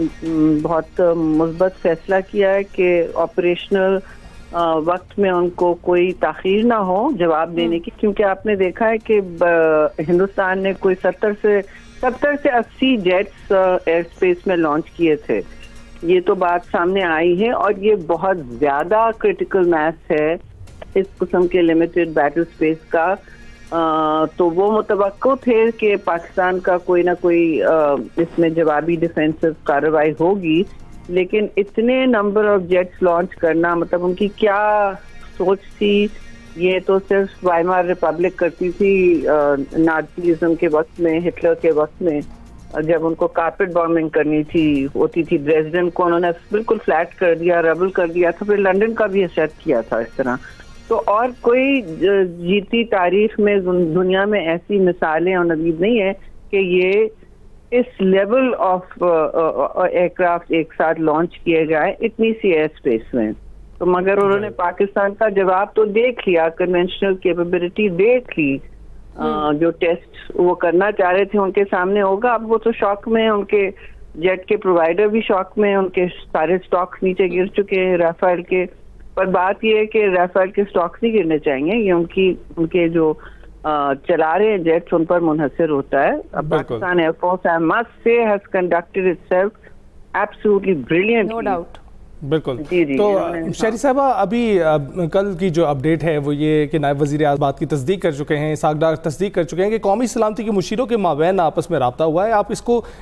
بہت مثبت فیصلہ کیا ہے کہ آپریشنل وقت میں ان کو کوئی تاخیر نہ ہو جواب دینے کی, کیونکہ آپ نے دیکھا ہے کہ ہندوستان نے کوئی 70 سے 80 جیٹس ایئر اسپیس میں لانچ کیے تھے. یہ تو بات سامنے آئی ہے اور یہ بہت زیادہ کرٹیکل میس ہے اس قسم کے لمیٹڈ بیٹل اسپیس کا. تو وہ متوقع تھے کہ پاکستان کا کوئی نہ کوئی اس میں جوابی ڈیفینسو کارروائی ہوگی. لیکن اتنے نمبر آف جیٹس لانچ کرنا مطلب ان کی کیا سوچ تھی. یہ تو صرف وائمار ریپبلک کرتی تھی نازیزم کے وقت میں, ہٹلر کے وقت میں, جب ان کو کارپیٹ بامبنگ کرنی ہوتی تھی. ڈریسڈن کو انہوں نے بالکل فلیٹ کر دیا, ربل کر دیا تھا. پھر لنڈن کا بھی اثر کیا تھا اس طرح. تو اور کوئی جیتی تاریخ میں دنیا میں ایسی مثالیں اور نظیر نہیں ہے کہ یہ اس لیول آف ایئر کرافٹ ایک ساتھ لانچ کیے جائے اتنی سی ایئر اسپیس میں. تو مگر انہوں نے پاکستان کا جواب تو دیکھ لیا, کنونشنل کیپیبلٹی دیکھ لی. جو ٹیسٹ وہ کرنا چاہ رہے تھے ان کے سامنے ہوگا. اب وہ تو شوق میں, ان کے جیٹ کے پرووائڈر بھی شوق میں, ان کے سارے سٹاکس نیچے گر چکے ہیں رافیل کے. پر بات یہ ہے کہ رافیل کے سٹاکس نہیں گرنے چاہیے, یہ ان کے جو چلا رہے ہیں جیٹس ان پر منحصر ہوتا ہے. Pakistan air force I must سے has conducted it self absolutely brilliant. No doubt. بالکل. تو شہری صاحبہ ابھی کل کی جو اپڈیٹ ہے وہ یہ کہ نائب وزیر اعظم بات کی تصدیق کر چکے ہیں, اسحاق ڈار تصدیق کر چکے ہیں کہ قومی سلامتی کے مشیروں کے مابین آپس میں رابطہ ہوا ہے. آپ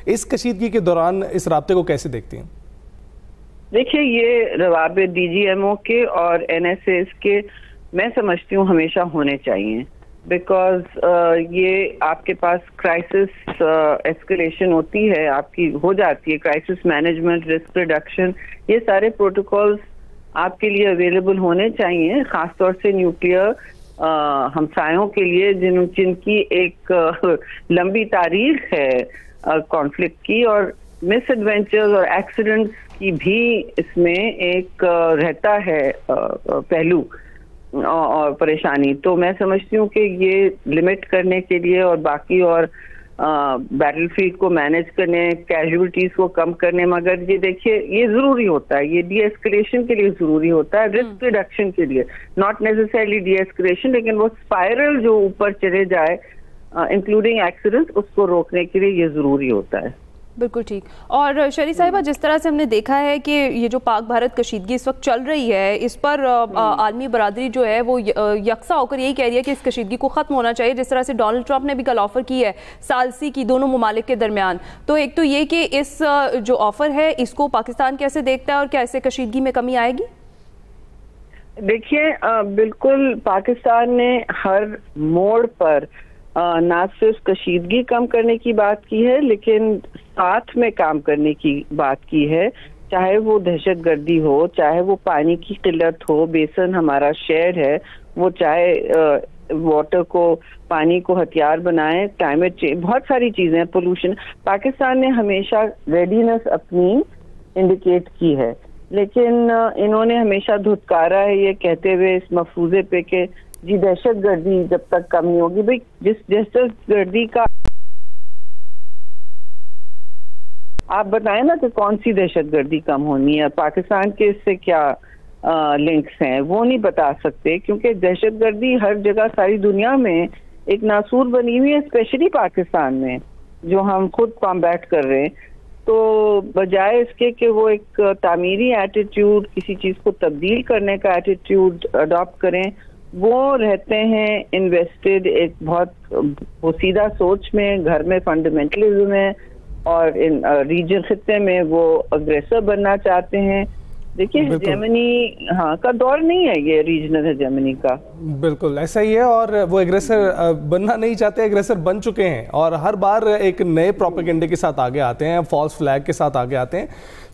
اس کشیدگی کے دوران اس رابطے کو کیسے دیکھتے ہیں؟ دیکھیے یہ روابط ڈی جی ایم او کے اور این ایس ایس کے میں سمجھتی ہوں ہمیشہ ہونے چاہیے, بیکاز یہ آپ کے پاس کرائسس ایسکلیشن ہوتی ہے, آپ کی ہو جاتی ہے کرائسس مینجمنٹ, رسک ریڈکشن, یہ سارے پروٹوکولز آپ کے لیے اویلیبل ہونے چاہیے, خاص طور سے نیوکلیئر ہمسایوں کے لیے جن کی ایک لمبی تاریخ ہے کانفلکٹ کی, اور مس ایڈونچرز اور ایکسیڈنٹس کی بھی اس میں ایک رہتا ہے پہلو اور پریشانی. تو میں سمجھتی ہوں کہ یہ لمٹ کرنے کے لیے اور باقی اور بیٹل فیلڈ کو مینج کرنے, کیجولٹیز کو کم کرنے, مگر یہ دیکھیے یہ ضروری ہوتا ہے, یہ ڈی ایسکلیشن کے لیے ضروری ہوتا ہے, رسک ریڈکشن کے لیے, ناٹ نیسسرلی ڈی ایسکلیشن, لیکن وہ اسپائرل جو اوپر چلے جائے انکلوڈنگ ایکسیڈنٹ, اس کو روکنے کے لیے یہ ضروری ہوتا ہے. بالکل ٹھیک. اور شہری صاحبہ جس طرح سے ہم نے دیکھا ہے کہ یہ جو پاک بھارت کشیدگی اس وقت چل رہی ہے, اس پر عالمی برادری جو ہے وہ یکساں ہو کر یہی کہہ رہی ہے کہ اس کشیدگی کو ختم ہونا چاہیے, جس طرح سے ڈونلڈ ٹرمپ نے بھی کل آفر کی ہے ثالثی کی دونوں ممالک کے درمیان. تو ایک تو یہ کہ اس جو آفر ہے اس کو پاکستان کیسے دیکھتا ہے اور کیا اسے کشیدگی میں کمی آئے گی؟ دیکھیے بالکل پاکستان نے ہر موڑ پر نہ صرف کشیدگی کم کرنے کی بات کی ہے لیکن ساتھ میں کام کرنے کی بات کی ہے, چاہے وہ دہشت گردی ہو, چاہے وہ پانی کی قلت ہو, بیسن ہمارا شہر ہے, وہ چاہے واٹر کو, پانی کو ہتھیار بنائیں, کلائمیٹ چینج, بہت ساری چیزیں, پولوشن. پاکستان نے ہمیشہ ریڈینس اپنی انڈیکیٹ کی ہے, لیکن انہوں نے ہمیشہ دھتکارا ہے یہ کہتے ہوئے اس مفروضے پہ کہ جی دہشت گردی جب تک کم نہیں ہوگی. بھائی جس دہشت گردی کا آپ بتائیں نا کہ کون سی دہشت گردی کم ہونی ہے, پاکستان کے اس سے کیا لنکس ہیں, وہ نہیں بتا سکتے, کیونکہ دہشت گردی ہر جگہ ساری دنیا میں ایک ناسور بنی ہوئی ہے, اسپیشلی پاکستان میں جو ہم خود کامبیٹ کر رہے ہیں. تو بجائے اس کے کہ وہ ایک تعمیری ایٹیٹیوڈ, کسی چیز کو تبدیل کرنے کا ایٹیٹیوڈ اڈاپٹ کریں, وہ رہتے ہیں انویسٹڈ ایک بہت پوسیدہ سوچ میں, گھر میں فنڈامنٹلزم ہے, اور ان ریجن خطے میں وہ اگریسر بننا چاہتے ہیں. دیکھیے ہیجیمنی کا دور نہیں ہے یہ ریجنل ہیجیمنی کا. بالکل ایسا ہی ہے, اور وہ اگریسر بننا نہیں چاہتے, اگریسر بن چکے ہیں, اور ہر بار ایک نئے پروپیگنڈے کے ساتھ آگے آتے ہیں, فالس فلیگ کے ساتھ آگے آتے ہیں.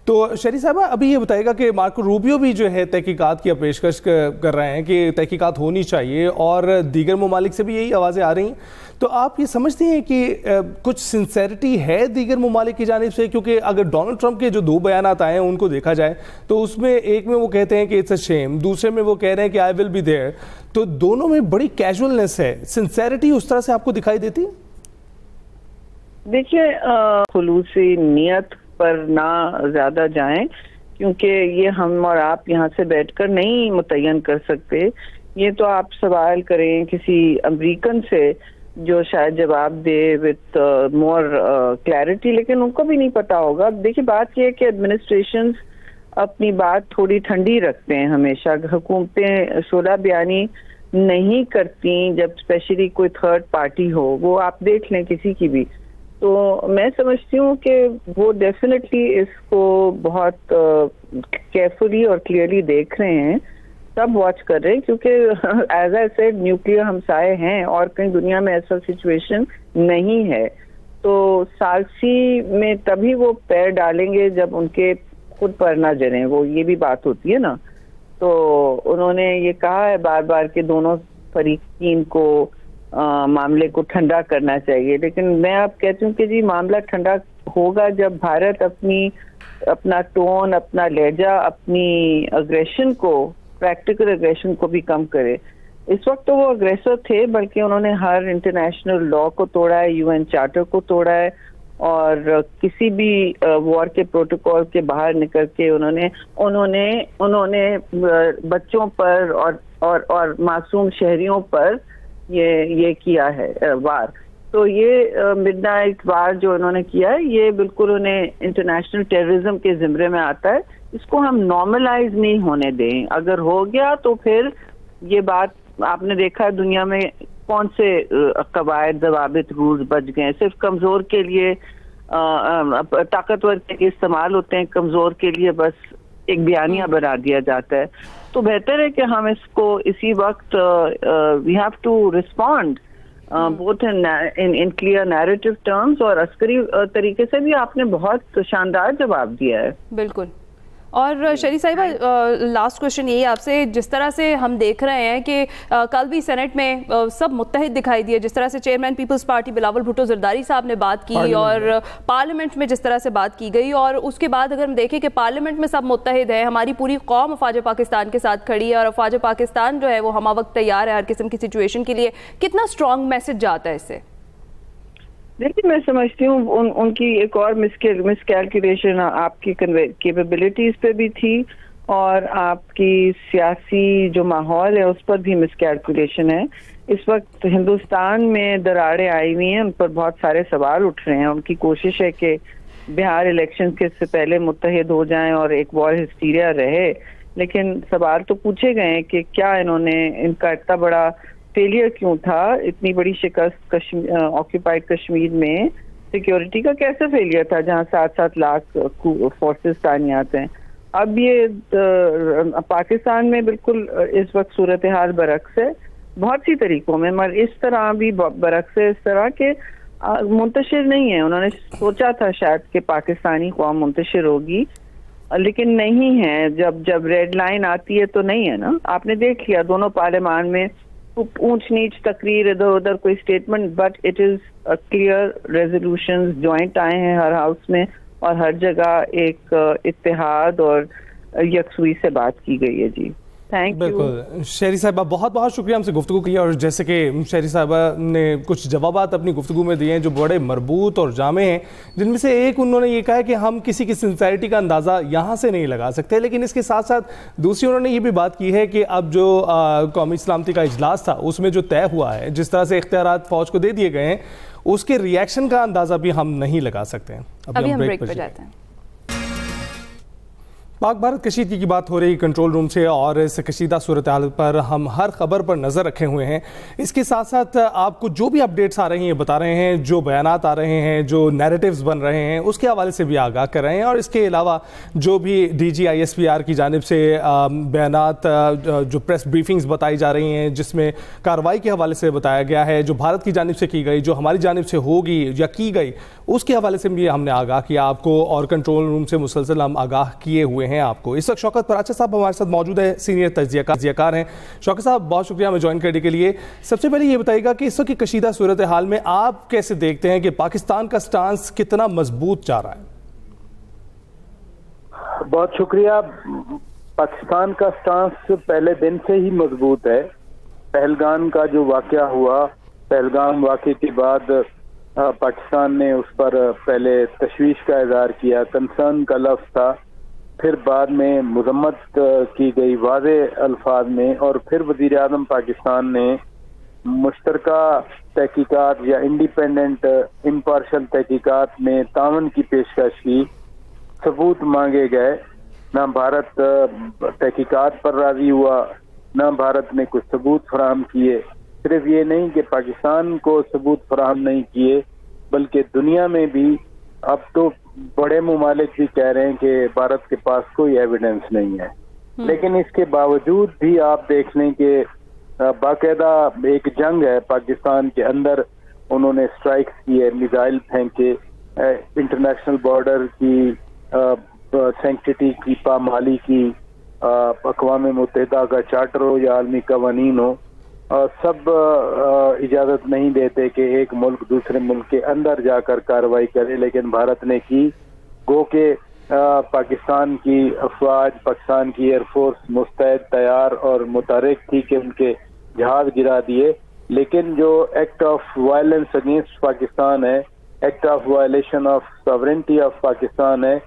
تو شہری صاحبہ ابھی یہ بتائے گا کہ مارکو روبیو بھی جو ہے تحقیقات کی پیشکش کر رہے ہیں کہ تحقیقات ہونی چاہیے, اور دیگر ممالک سے بھی یہی آوازیں آ رہی ہیں. تو آپ یہ سمجھتے ہیں کہ کچھ سنسیریٹی ہے دیگر ممالک کی جانب سے؟ کیونکہ اگر ڈونلڈ ٹرمپ کے جو 2 بیانات آئے ہیں ان کو دیکھا جائے تو اس میں ایک میں وہ کہتے ہیں کہ اٹس اے شیم, دوسرے میں وہ کہہ رہے ہیں کہ آئی ول بی دیئر. تو دونوں میں بڑی کیجولنس ہے, سنسیریٹی اس طرح سے آپ کو دکھائی دیتی؟ دیکھیے خلوصی نیت پر نہ زیادہ جائیں, کیونکہ یہ ہم اور آپ یہاں سے بیٹھ کر نہیں متعین کر سکتے. یہ تو آپ سوال کریں کسی امریکن سے جو شاید جواب دے وتھ مور کلیئرٹی, لیکن ان کو بھی نہیں پتا ہوگا. دیکھیے بات یہ ہے کہ ایڈمنسٹریشنز اپنی بات تھوڑی ٹھنڈی رکھتے ہیں ہمیشہ, حکومتیں صلح بیانی نہیں کرتی جب اسپیشلی کوئی تھرڈ پارٹی ہو, وہ آپ دیکھ لیں کسی کی بھی. تو میں سمجھتی ہوں کہ وہ ڈیفینیٹلی اس کو بہت کیئرفلی اور کلیئرلی دیکھ رہے ہیں, سب واچ کر رہے ہیں, کیونکہ ایز آئی سیڈ نیوکلیر ہمسائے ہیں اور کہیں دنیا میں ایسا سچویشن نہیں ہے. تو ثالثی میں تبھی وہ پیر ڈالیں گے جب ان کے خود پر نہ جڑیں, وہ یہ بھی بات ہوتی ہے نا. تو انہوں نے یہ کہا ہے بار بار کہ دونوں فریقین کو معاملے کو ٹھنڈا کرنا چاہیے, لیکن میں آپ کہتی ہوں کہ جی معاملہ ٹھنڈا ہوگا جب بھارت اپنا ٹون, اپنا لہجہ, اپنی اگریشن کو, پریکٹیکل اگریشن کو بھی کم کرے. اس وقت تو وہ اگریسر تھے, بلکہ انہوں نے ہر انٹرنیشنل لا کو توڑا ہے, UN چارٹر کو توڑا ہے, اور کسی بھی وار کے پروٹوکول کے باہر نکل کے انہوں نے بچوں پر اور معصوم شہریوں پر یہ کیا ہے وار. تو یہ مڈ نائٹ وار جو انہوں نے کیا ہے یہ بالکل انہیں انٹرنیشنل ٹیررزم کے زمرے میں آتا ہے. اس کو ہم نارملائز نہیں ہونے دیں. اگر ہو گیا تو پھر یہ بات آپ نے دیکھا دنیا میں کون سے قواعد, ضوابط, رولز بچ گئے, صرف کمزور کے لیے, طاقتور کے لیے استعمال ہوتے ہیں, کمزور کے لیے بس ایک بیانیہ بنا دیا جاتا ہے. تو بہتر ہے کہ ہم اس کو اسی وقت we have to respond both in clear narrative terms, اور عسکری طریقے سے بھی آپ نے بہت شاندار جواب دیا ہے. بالکل. اور شہری صاحبہ لاسٹ کوشچن یہی آپ سے, جس طرح سے ہم دیکھ رہے ہیں کہ کل بھی سینٹ میں سب متحد دکھائی دیے, جس طرح سے چیئرمین پیپلز پارٹی بلاول بھٹو زرداری صاحب نے بات کی اور پارلیمنٹ میں جس طرح سے بات کی گئی, اور اس کے بعد اگر ہم دیکھیں کہ پارلیمنٹ میں سب متحد ہے, ہماری پوری قوم افواج پاکستان کے ساتھ کھڑی ہے, اور افواج پاکستان جو ہے وہ ہمہ وقت تیار ہے ہر قسم کی سچویشن کے لیے, کتنا اسٹرانگ میسج جاتا ہے اس سے؟ دیکھیے میں سمجھتی ہوں ان کی ایک اور مس کیلکولیشن آپ کی کیپیبلٹیز پہ بھی تھی, اور آپ کی سیاسی جو ماحول ہے اس پر بھی مس کیلکولیشن ہے. اس وقت ہندوستان میں دراڑیں آئی ہوئی ہیں, ان پر بہت سارے سوال اٹھ رہے ہیں. ان کی کوشش ہے کہ بہار الیکشن کے سے پہلے متحد ہو جائیں اور ایک وار ہسٹیریا رہے, لیکن سوال تو پوچھے گئے ہیں کہ کیا ان کا اتنا بڑا فیلئر کیوں تھا, اتنی بڑی شکست آکوپائڈ کشمیر میں سیکیورٹی کا کیسے فیلئر تھا جہاں 7-7 لاکھ فورسز تعینات ہیں. اب یہ پاکستان میں بالکل اس وقت صورتحال برعکس ہے بہت سی طریقوں میں, مگر اس طرح بھی برعکس ہے, اس طرح کے منتشر نہیں ہے. انہوں نے سوچا تھا شاید کہ پاکستانی قوم منتشر ہوگی, لیکن نہیں ہے. جب ریڈ لائن آتی ہے تو نہیں ہے نا. آپ نے دیکھ لیا دونوں پارلیمان میں اونچ نیچ تقریر, ادھر ادھر کوئی statement, but it is clear resolutions joint آئے ہیں ہر ہاؤس میں, اور ہر جگہ ایک اتحاد اور یکسوئی سے بات کی گئی ہے. جی بالکل شہری صاحبہ بہت بہت شکریہ ہم سے گفتگو کی, اور جیسے کہ شہری صاحبہ نے کچھ جوابات اپنی گفتگو میں دیے ہیں جو بڑے مربوط اور جامع ہیں, جن میں سے ایک انہوں نے یہ کہا ہے کہ ہم کسی کی سنسیئرٹی کا اندازہ یہاں سے نہیں لگا سکتے, لیکن اس کے ساتھ ساتھ دوسری انہوں نے یہ بھی بات کی ہے کہ اب جو قومی سلامتی کا اجلاس تھا اس میں جو طے ہوا ہے, جس طرح سے اختیارات فوج کو دے دیے گئے ہیں, اس کے ری ایکشن کا اندازہ بھی ہم نہیں لگا سکتے ہیں. ابھی ہم بریک پہ جاتے ہیں. پاک بھارت کشیدگی کی بات ہو رہی کنٹرول روم سے, اور اس کشیدہ صورتحال پر ہم ہر خبر پر نظر رکھے ہوئے ہیں. اس کے ساتھ ساتھ آپ کو جو بھی اپڈیٹس آ رہی ہیں بتا رہے ہیں, جو بیانات آ رہے ہیں, جو نیریٹیوز بن رہے ہیں, اس کے حوالے سے بھی آگاہ کر رہے ہیں. اور اس کے علاوہ جو بھی DGISPR کی جانب سے بیانات, جو پریس بریفنگز بتائی جا رہی ہیں جس میں کارروائی کے حوالے سے بتایا گیا ہے, جو بھارت کی جانب سے کی گئی, جو ہماری جانب سے ہوگی یا کی گئی, اس کے حوالے سے بھی ہم نے آگاہ کیا آپ کو, اور کنٹرول روم سے مسلسل ہم آگاہ کیے ہوئے ہیں آپ کو. اس وقت شوکت پراچا صاحب ہمارے ساتھ موجود ہے, سینئر تجزیہ کار ہیں. شوکت صاحب بہت شکریہ ہمیں جوائن کرنے کے لیے. سب سے پہلے یہ بتائیے گا کہ اس وقت کی کشیدہ صورتحال میں آپ کیسے دیکھتے ہیں کہ پاکستان کا سٹانس کتنا مضبوط جا رہا ہے؟ بہت شکریہ. پاکستان کا سٹانس پہلے دن سے ہی مضبوط ہے. پہلگام کا جو واقعہ ہوا, پہلگام واقعے کے بعد پاکستان نے اس پر پہلے تشویش کا اظہار کیا, کنسرن کا لفظ تھا, پھر بعد میں مذمت کی گئی واضح الفاظ میں, اور پھر وزیر اعظم پاکستان نے مشترکہ تحقیقات یا انڈیپینڈنٹ امپارشل تحقیقات میں تعاون کی پیشکش کی. ثبوت مانگے گئے, نہ بھارت تحقیقات پر راضی ہوا, نہ بھارت نے کچھ ثبوت فراہم کیے. صرف یہ نہیں کہ پاکستان کو ثبوت فراہم نہیں کیے, بلکہ دنیا میں بھی اب تو بڑے ممالک بھی کہہ رہے ہیں کہ بھارت کے پاس کوئی ایویڈنس نہیں ہے. لیکن اس کے باوجود بھی آپ دیکھ لیں کہ باقاعدہ ایک جنگ ہے پاکستان کے اندر. انہوں نے اسٹرائکس کیے, میزائل پھینکے, انٹرنیشنل بارڈر کی سینکٹیٹی کی پامالی کی, اقوام متحدہ کا چارٹر ہو یا عالمی قوانین ہو, سب اجازت نہیں دیتے کہ ایک ملک دوسرے ملک کے اندر جا کر کارروائی کرے. لیکن بھارت نے کی, گو کہ پاکستان کی افواج, پاکستان کی ایئر فورس مستعد, تیار اور متحرک تھی کہ ان کے جہاز گرا دیے. لیکن جو act of violence against Pakistan ہے, act of violation of sovereignty of Pakistan ہے,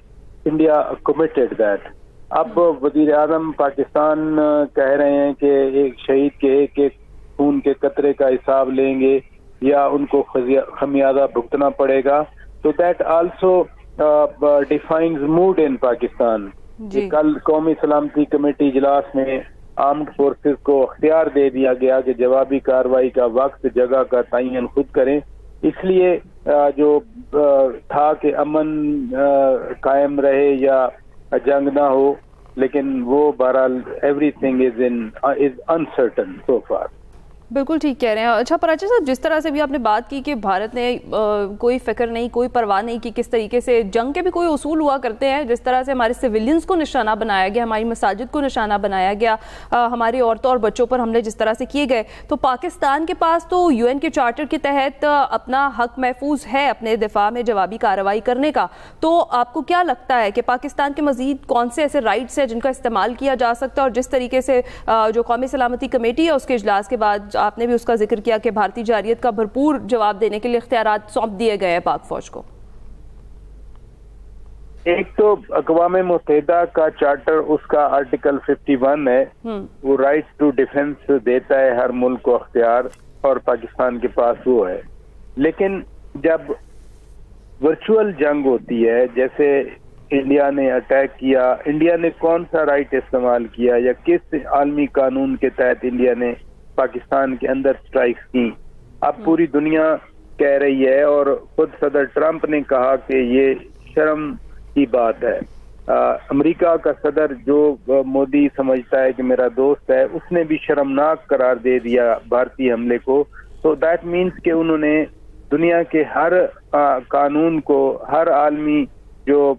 انڈیا کمیٹڈ دیٹ. اب وزیر اعظم پاکستان کہہ رہے ہیں کہ ایک شہید کے ایک ایک خون کے قطرے کا حساب لیں گے یا ان کو خمیازہ بھگتنا پڑے گا. تو دیٹ آلسو ڈیفائنز موڈ ان پاکستان. کل قومی سلامتی کمیٹی اجلاس میں آرمڈ فورسز کو اختیار دے دیا گیا کہ جوابی کارروائی کا وقت, جگہ کا تعین خود کریں. اس لیے جو تھا کہ امن قائم رہے یا جنگ نہ ہو, لیکن وہ بہرحال every thing is uncertain so for. بالکل ٹھیک کہہ رہے ہیں. اچھا پراچا صاحب, جس طرح سے بھی آپ نے بات کی کہ بھارت نے کوئی فکر نہیں, کوئی پرواہ نہیں کی کس طریقے سے جنگ کے بھی کوئی اصول ہوا کرتے ہیں, جس طرح سے ہمارے سویلینز کو نشانہ بنایا گیا, ہماری مساجد کو نشانہ بنایا گیا, ہماری عورتوں اور بچوں پر حملے جس طرح سے کیے گئے, تو پاکستان کے پاس تو یو این کے چارٹر کے تحت اپنا حق محفوظ ہے اپنے دفاع میں جوابی کارروائی کرنے کا. تو آپ کو کیا لگتا ہے کہ پاکستان کے مزید کون سے ایسے رائٹس ہیں جن کا استعمال کیا جا سکتا ہے, اور جس طریقے سے جو قومی سلامتی کمیٹی ہے اس کے اجلاس کے بعد آپ نے بھی اس کا ذکر کیا کہ بھارتی جارحیت کا بھرپور جواب دینے کے لیے اختیارات سونپ دیے گئے ہیں پاک فوج کو؟ ایک تو اقوام متحدہ کا چارٹر, اس کا آرٹیکل 51 ہے, وہ رائٹ ٹو ڈیفنس دیتا ہے ہر ملک کو اختیار, اور پاکستان کے پاس وہ ہے. لیکن جب ورچوئل جنگ ہوتی ہے, جیسے انڈیا نے اٹیک کیا, انڈیا نے کون سا رائٹ استعمال کیا یا کس عالمی قانون کے تحت انڈیا نے پاکستان کے اندر سٹرائکس کی؟ اب پوری دنیا کہہ رہی ہے, اور خود صدر ٹرمپ نے کہا کہ یہ شرم کی بات ہے. امریکہ کا صدر جو مودی سمجھتا ہے کہ میرا دوست ہے, اس نے بھی شرمناک قرار دے دیا بھارتی حملے کو. تو دیٹ مینس کہ انہوں نے دنیا کے ہر قانون کو, ہر عالمی جو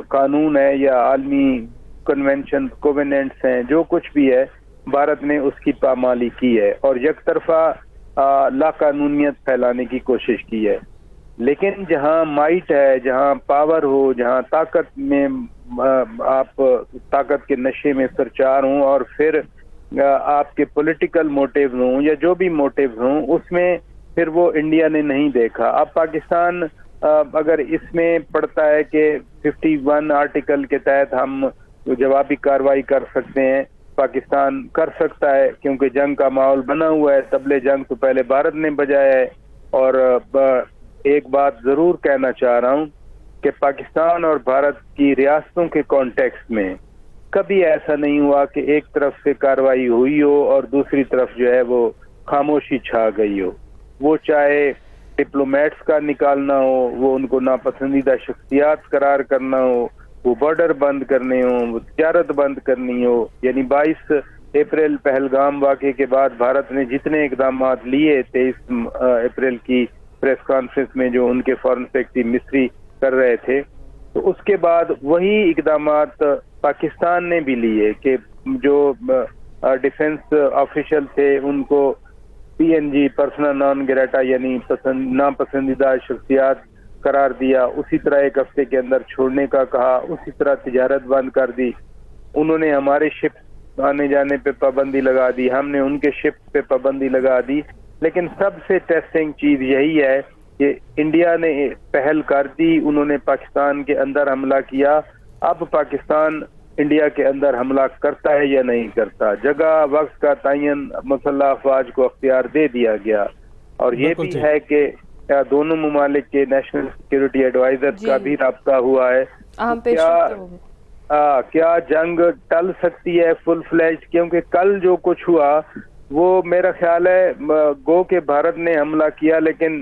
قانون ہے یا عالمی کنونشن کووننٹس ہیں, جو کچھ بھی ہے, بھارت نے اس کی پامالی کی ہے اور یک طرفہ لا قانونیت پھیلانے کی کوشش کی ہے. لیکن جہاں مائٹ ہے, جہاں پاور ہو, جہاں طاقت میں آپ طاقت کے نشے میں سرچار ہوں, اور پھر آپ کے پولیٹیکل موٹیوز ہوں یا جو بھی موٹیوز ہوں, اس میں پھر وہ انڈیا نے نہیں دیکھا. اب پاکستان اگر اس میں پڑتا ہے کہ 51 آرٹیکل کے تحت ہم جوابی کارروائی کر سکتے ہیں, پاکستان کر سکتا ہے کیونکہ جنگ کا ماحول بنا ہوا ہے. طبلِ جنگ تو پہلے بھارت نے بجایا ہے. اور ایک بات ضرور کہنا چاہ رہا ہوں کہ پاکستان اور بھارت کی ریاستوں کے کانٹیکسٹ میں کبھی ایسا نہیں ہوا کہ ایک طرف سے کارروائی ہوئی ہو اور دوسری طرف جو ہے وہ خاموشی چھا گئی ہو. وہ چاہے ڈپلومیٹس کا نکالنا ہو, وہ ان کو ناپسندیدہ شخصیات قرار کرنا ہو, وہ بارڈر بند کرنے ہوں, وہ تجارت بند کرنی ہو. یعنی 22 اپریل پہلگام واقعے کے بعد بھارت نے جتنے اقدامات لیے 23 اپریل کی پریس کانفرنس میں جو ان کے فارن سیکرٹری مصری کر رہے تھے, تو اس کے بعد وہی اقدامات پاکستان نے بھی لیے کہ جو ڈیفنس آفیشل تھے ان کو PNG پرسنا نان گریٹا یعنی ناپسندیدہ شخصیات قرار دیا. اسی طرح ایک ہفتے کے اندر چھوڑنے کا کہا, اسی طرح تجارت بند کر دی. انہوں نے ہمارے شپ آنے جانے پہ پابندی لگا دی, ہم نے ان کے شپ پہ پابندی لگا دی. لیکن سب سے ٹیسٹنگ چیز یہی ہے کہ انڈیا نے پہل کر دی, انہوں نے پاکستان کے اندر حملہ کیا. اب پاکستان انڈیا کے اندر حملہ کرتا ہے یا نہیں کرتا, جگہ وقت کا تعین مسلح افواج کو اختیار دے دیا گیا. اور یہ بھی ہے کہ دونوں ممالک کے نیشنل سیکیورٹی ایڈوائزر کا بھی رابطہ ہوا ہے. کیا جنگ ٹل سکتی ہے فل فلیجڈ؟ کیونکہ کل جو کچھ ہوا وہ میرا خیال ہے گو کہ بھارت نے حملہ کیا, لیکن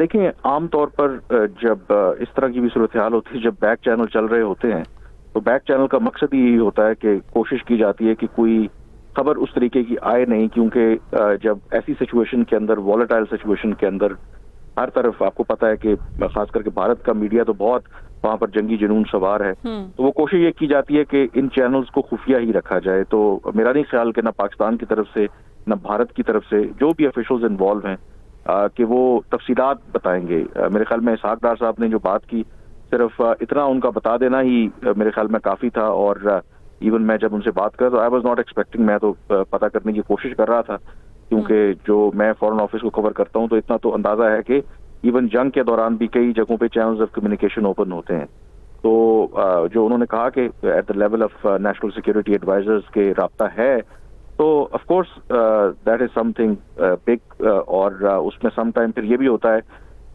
دیکھیں عام طور پر جب اس طرح کی بھی صورتحال ہوتی ہے، جب بیک چینل چل رہے ہوتے ہیں تو بیک چینل کا مقصد یہی ہوتا ہے کہ کوشش کی جاتی ہے کہ کوئی خبر اس طریقے کی آئے نہیں، کیونکہ جب ایسی سچویشن کے اندر، والیٹائل سچویشن کے اندر ہر طرف آپ کو پتہ ہے کہ خاص کر کے بھارت کا میڈیا تو بہت وہاں پر جنگی جنون سوار ہے، تو وہ کوشش یہ کی جاتی ہے کہ ان چینلز کو خفیہ ہی رکھا جائے. تو میرا نہیں خیال کہ نہ پاکستان کی طرف سے نہ بھارت کی طرف سے جو بھی افیشلز انوالو ہیں کہ وہ تفصیلات بتائیں گے. میرے خیال میں اسحاق ڈار صاحب نے جو بات کی صرف اتنا ان کا بتا دینا ہی میرے خیال میں کافی تھا، اور ایون میں جب ان سے بات کر تو آئی واز ناٹ ایکسپیکٹنگ، میں تو پتہ کرنے کی کوشش کر رہا تھا کیونکہ جو میں فورن آفس کو کور کرتا ہوں تو اتنا تو اندازہ ہے کہ ایون جنگ کے دوران بھی کئی جگہوں پہ چینلز آف کمیونیکیشن اوپن ہوتے ہیں. تو جو انہوں نے کہا کہ at the level of national security advisers کے رابطہ ہے، تو of course that is something big. اور اس میں سم ٹائم پھر یہ بھی ہوتا ہے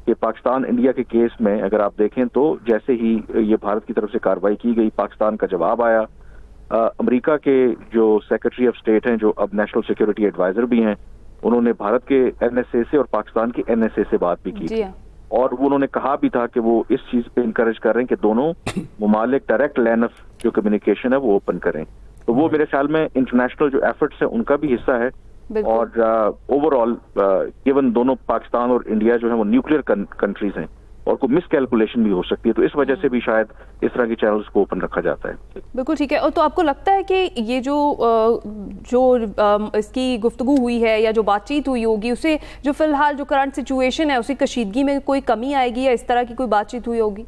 کہ پاکستان انڈیا کے کیس میں اگر آپ دیکھیں تو جیسے ہی یہ بھارت کی طرف سے کارروائی کی گئی، پاکستان کا جواب آیا. امریکہ کے جو سیکرٹری آف اسٹیٹ ہیں جو اب نیشنل سیکورٹی ایڈوائزر بھی ہیں، انہوں نے بھارت کے NSA سے اور پاکستان کے NSA سے بات بھی کی، اور انہوں نے کہا بھی تھا کہ وہ اس چیز پہ انکریج کر رہے ہیں کہ دونوں ممالک ڈائریکٹ لائن آف جو کمیونیکیشن ہے وہ اوپن کریں. تو وہ میرے خیال میں انٹرنیشنل جو ایفرٹس ہیں ان کا بھی حصہ ہے. اور اوور آل ایون دونوں پاکستان اور انڈیا جو ہے وہ نیوکلیر کنٹریز ہیں اور کوئی مس کیلکولیشن بھی ہو سکتی ہے، تو اس وجہ سے بھی شاید اس طرح کے چینلز کو اوپن رکھا جاتا ہے. بالکل ٹھیک ہے. اور تو آپ کو لگتا ہے کہ یہ جو اس کی گفتگو ہوئی ہے یا جو بات چیت ہوئی ہوگی، اسے جو فی الحال جو کرنٹ سچویشن ہے اسی کشیدگی میں کوئی کمی آئے گی یا اس طرح کی کوئی بات چیت ہوئی ہوگی؟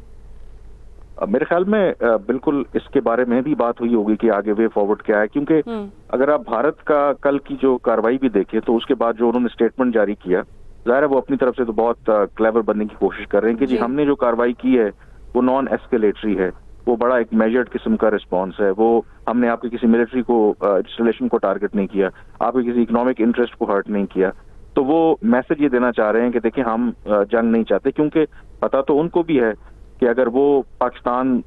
میرے خیال میں بالکل اس کے بارے میں بھی بات ہوئی ہوگی کہ آگے وے فارورڈ کیا ہے، کیونکہ اگر آپ بھارت کا کل کی جو کارروائی بھی دیکھیں تو اس کے بعد جو انہوں نے اسٹیٹمنٹ جاری کیا، ظاہر ہے وہ اپنی طرف سے تو بہت کلیور بننے کی کوشش کر رہے ہیں کہ جی ہم نے جو کارروائی کی ہے وہ نان ایسکیلیٹری ہے، وہ بڑا ایک میجرڈ قسم کا رسپانس ہے، وہ ہم نے آپ کے کسی ملٹری کو انسٹالیشن کو ٹارگٹ نہیں کیا، آپ کے کسی اکنامک انٹرسٹ کو ہرٹ نہیں کیا. تو وہ میسج یہ دینا چاہ رہے ہیں کہ دیکھیں ہم جنگ نہیں چاہتے، کیونکہ پتہ تو ان کو بھی ہے کہ اگر وہ پاکستان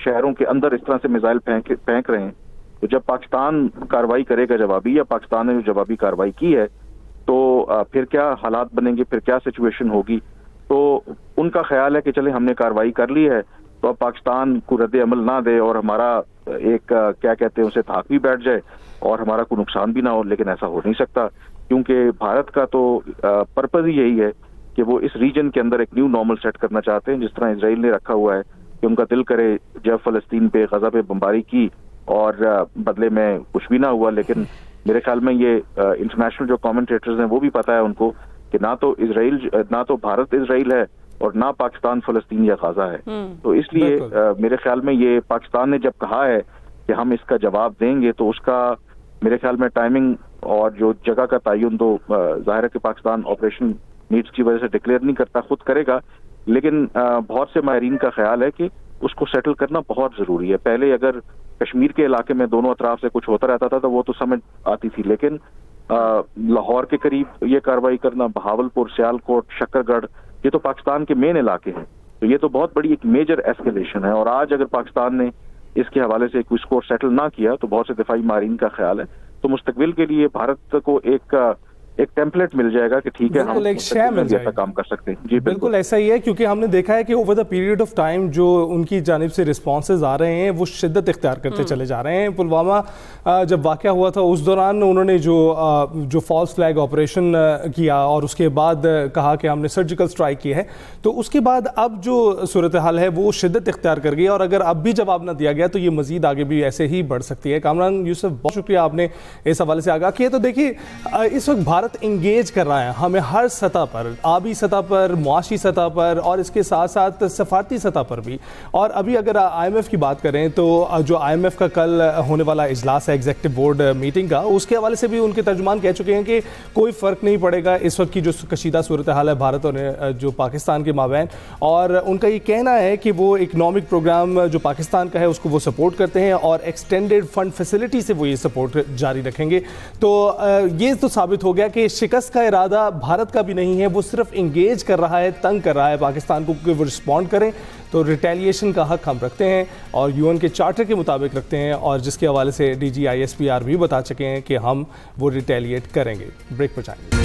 شہروں کے اندر اس طرح سے میزائل پھینک رہے ہیں تو جب پاکستان کارروائی کرے گا جوابی، یا پاکستان نے جو جوابی کارروائی کی ہے، تو پھر کیا حالات بنیں گے، پھر کیا سچویشن ہوگی. تو ان کا خیال ہے کہ چلے ہم نے کارروائی کر لی ہے تو اب پاکستان کو رد عمل نہ دے اور ہمارا ایک کیا کہتے ہیں اسے دھاک بھی بیٹھ جائے اور ہمارا کوئی نقصان بھی نہ ہو. لیکن ایسا ہو نہیں سکتا، کیونکہ بھارت کا تو پرپز ہی یہی ہے کہ وہ اس ریجن کے اندر ایک نیو نارمل سیٹ کرنا چاہتے ہیں، جس طرح اسرائیل نے رکھا ہوا ہے کہ ان کا دل کرے جب فلسطین پہ غزہ پہ بمباری کی اور بدلے میں کچھ بھی نہ ہوا. لیکن میرے خیال میں یہ انٹرنیشنل جو کامنٹیٹرز ہیں وہ بھی پتہ ہے ان کو کہ نہ تو بھارت اسرائیل ہے اور نہ پاکستان فلسطین یا غزہ ہے. تو اس لیے میرے خیال میں یہ پاکستان نے جب کہا ہے کہ ہم اس کا جواب دیں گے تو اس کا میرے خیال میں ٹائمنگ اور جو جگہ کا تعین تو ظاہر ہے کہ پاکستان آپریشن نیڈس کی وجہ سے ڈکلیئر نہیں کرتا، خود کرے گا. لیکن بہت سے ماہرین کا خیال ہے کہ اس کو سیٹل کرنا بہت ضروری ہے. پہلے اگر کشمیر کے علاقے میں دونوں اطراف سے کچھ ہوتا رہتا تھا تو وہ تو سمجھ آتی تھی، لیکن لاہور کے قریب یہ کارروائی کرنا، بہاولپور، سیالکوٹ، شکر گڑھ، یہ تو پاکستان کے مین علاقے ہیں. تو یہ تو بہت بڑی ایک میجر ایسکیلیشن ہے، اور آج اگر پاکستان نے اس کے حوالے سے کوئی اسکور سیٹل نہ کیا تو بہت سے دفاعی ماہرین کا خیال ہے تو مستقبل کے لیے بھارت کو ایک ٹیمپلیٹ مل جائے گا کہ ٹھیک ہے ہم ایک شے مل جائے گا کام کر سکتے ہیں. جی بالکل ایسا ہی ہے، کیونکہ ہم نے دیکھا ہے کہ over the period of time جو ان کی جانب سے رسپانسز آ رہے ہیں وہ شدت اختیار کرتے چلے جا رہے ہیں. پلوامہ جب واقعہ ہوا تھا اس دوران انہوں نے جو فالس فلیگ آپریشن کیا اور اس کے بعد کہا کہ ہم نے سرجیکل سٹرائک کی ہے، تو اس کے بعد اب جو صورتحال ہے وہ شدت اختیار کر گئی، اور اگر اب بھی جواب نہ دیا گیا تو یہ مزید آگے بھی ایسے ہی بڑھ سکتی ہے. کامران یوسف بہت شکریہ آپ نے اس حوالے سے آگاہ کیا. تو دیکھیے اس وقت بھارت انگیج کر رہا ہے ہمیں ہر سطح پر، آبی سطح پر، معاشی سطح پر، اور اس کے ساتھ ساتھ سفارتی سطح پر بھی. اور ابھی اگر IMF کی بات کریں تو جو IMF کا کل ہونے والا اجلاس ہے ایگزیکٹو بورڈ میٹنگ کا، اس کے حوالے سے بھی ان کے ترجمان کہہ چکے ہیں کہ کوئی فرق نہیں پڑے گا اس وقت کی جو کشیدہ صورتحال ہے بھارت اور جو پاکستان کے مابین. اور ان کا یہ کہنا ہے کہ وہ اکنامک پروگرام جو پاکستان کا ہے اس کو وہ سپورٹ کرتے ہیں اور ایکسٹینڈڈ فنڈ فیسلٹی سے وہ یہ سپورٹ جاری رکھیں گے. تو یہ تو ثابت ہو گیا کہ شکست کا ارادہ بھارت کا بھی نہیں ہے، وہ صرف انگیج کر رہا ہے، تنگ کر رہا ہے پاکستان کو کہ وہ رسپونڈ کریں. تو ریٹیلیشن کا حق ہم رکھتے ہیں اور UN کے چارٹر کے مطابق رکھتے ہیں، اور جس کے حوالے سے DG ISPR بھی بتا چکے ہیں کہ ہم وہ ریٹیلیٹ کریں گے. بریک پر جائیں گے.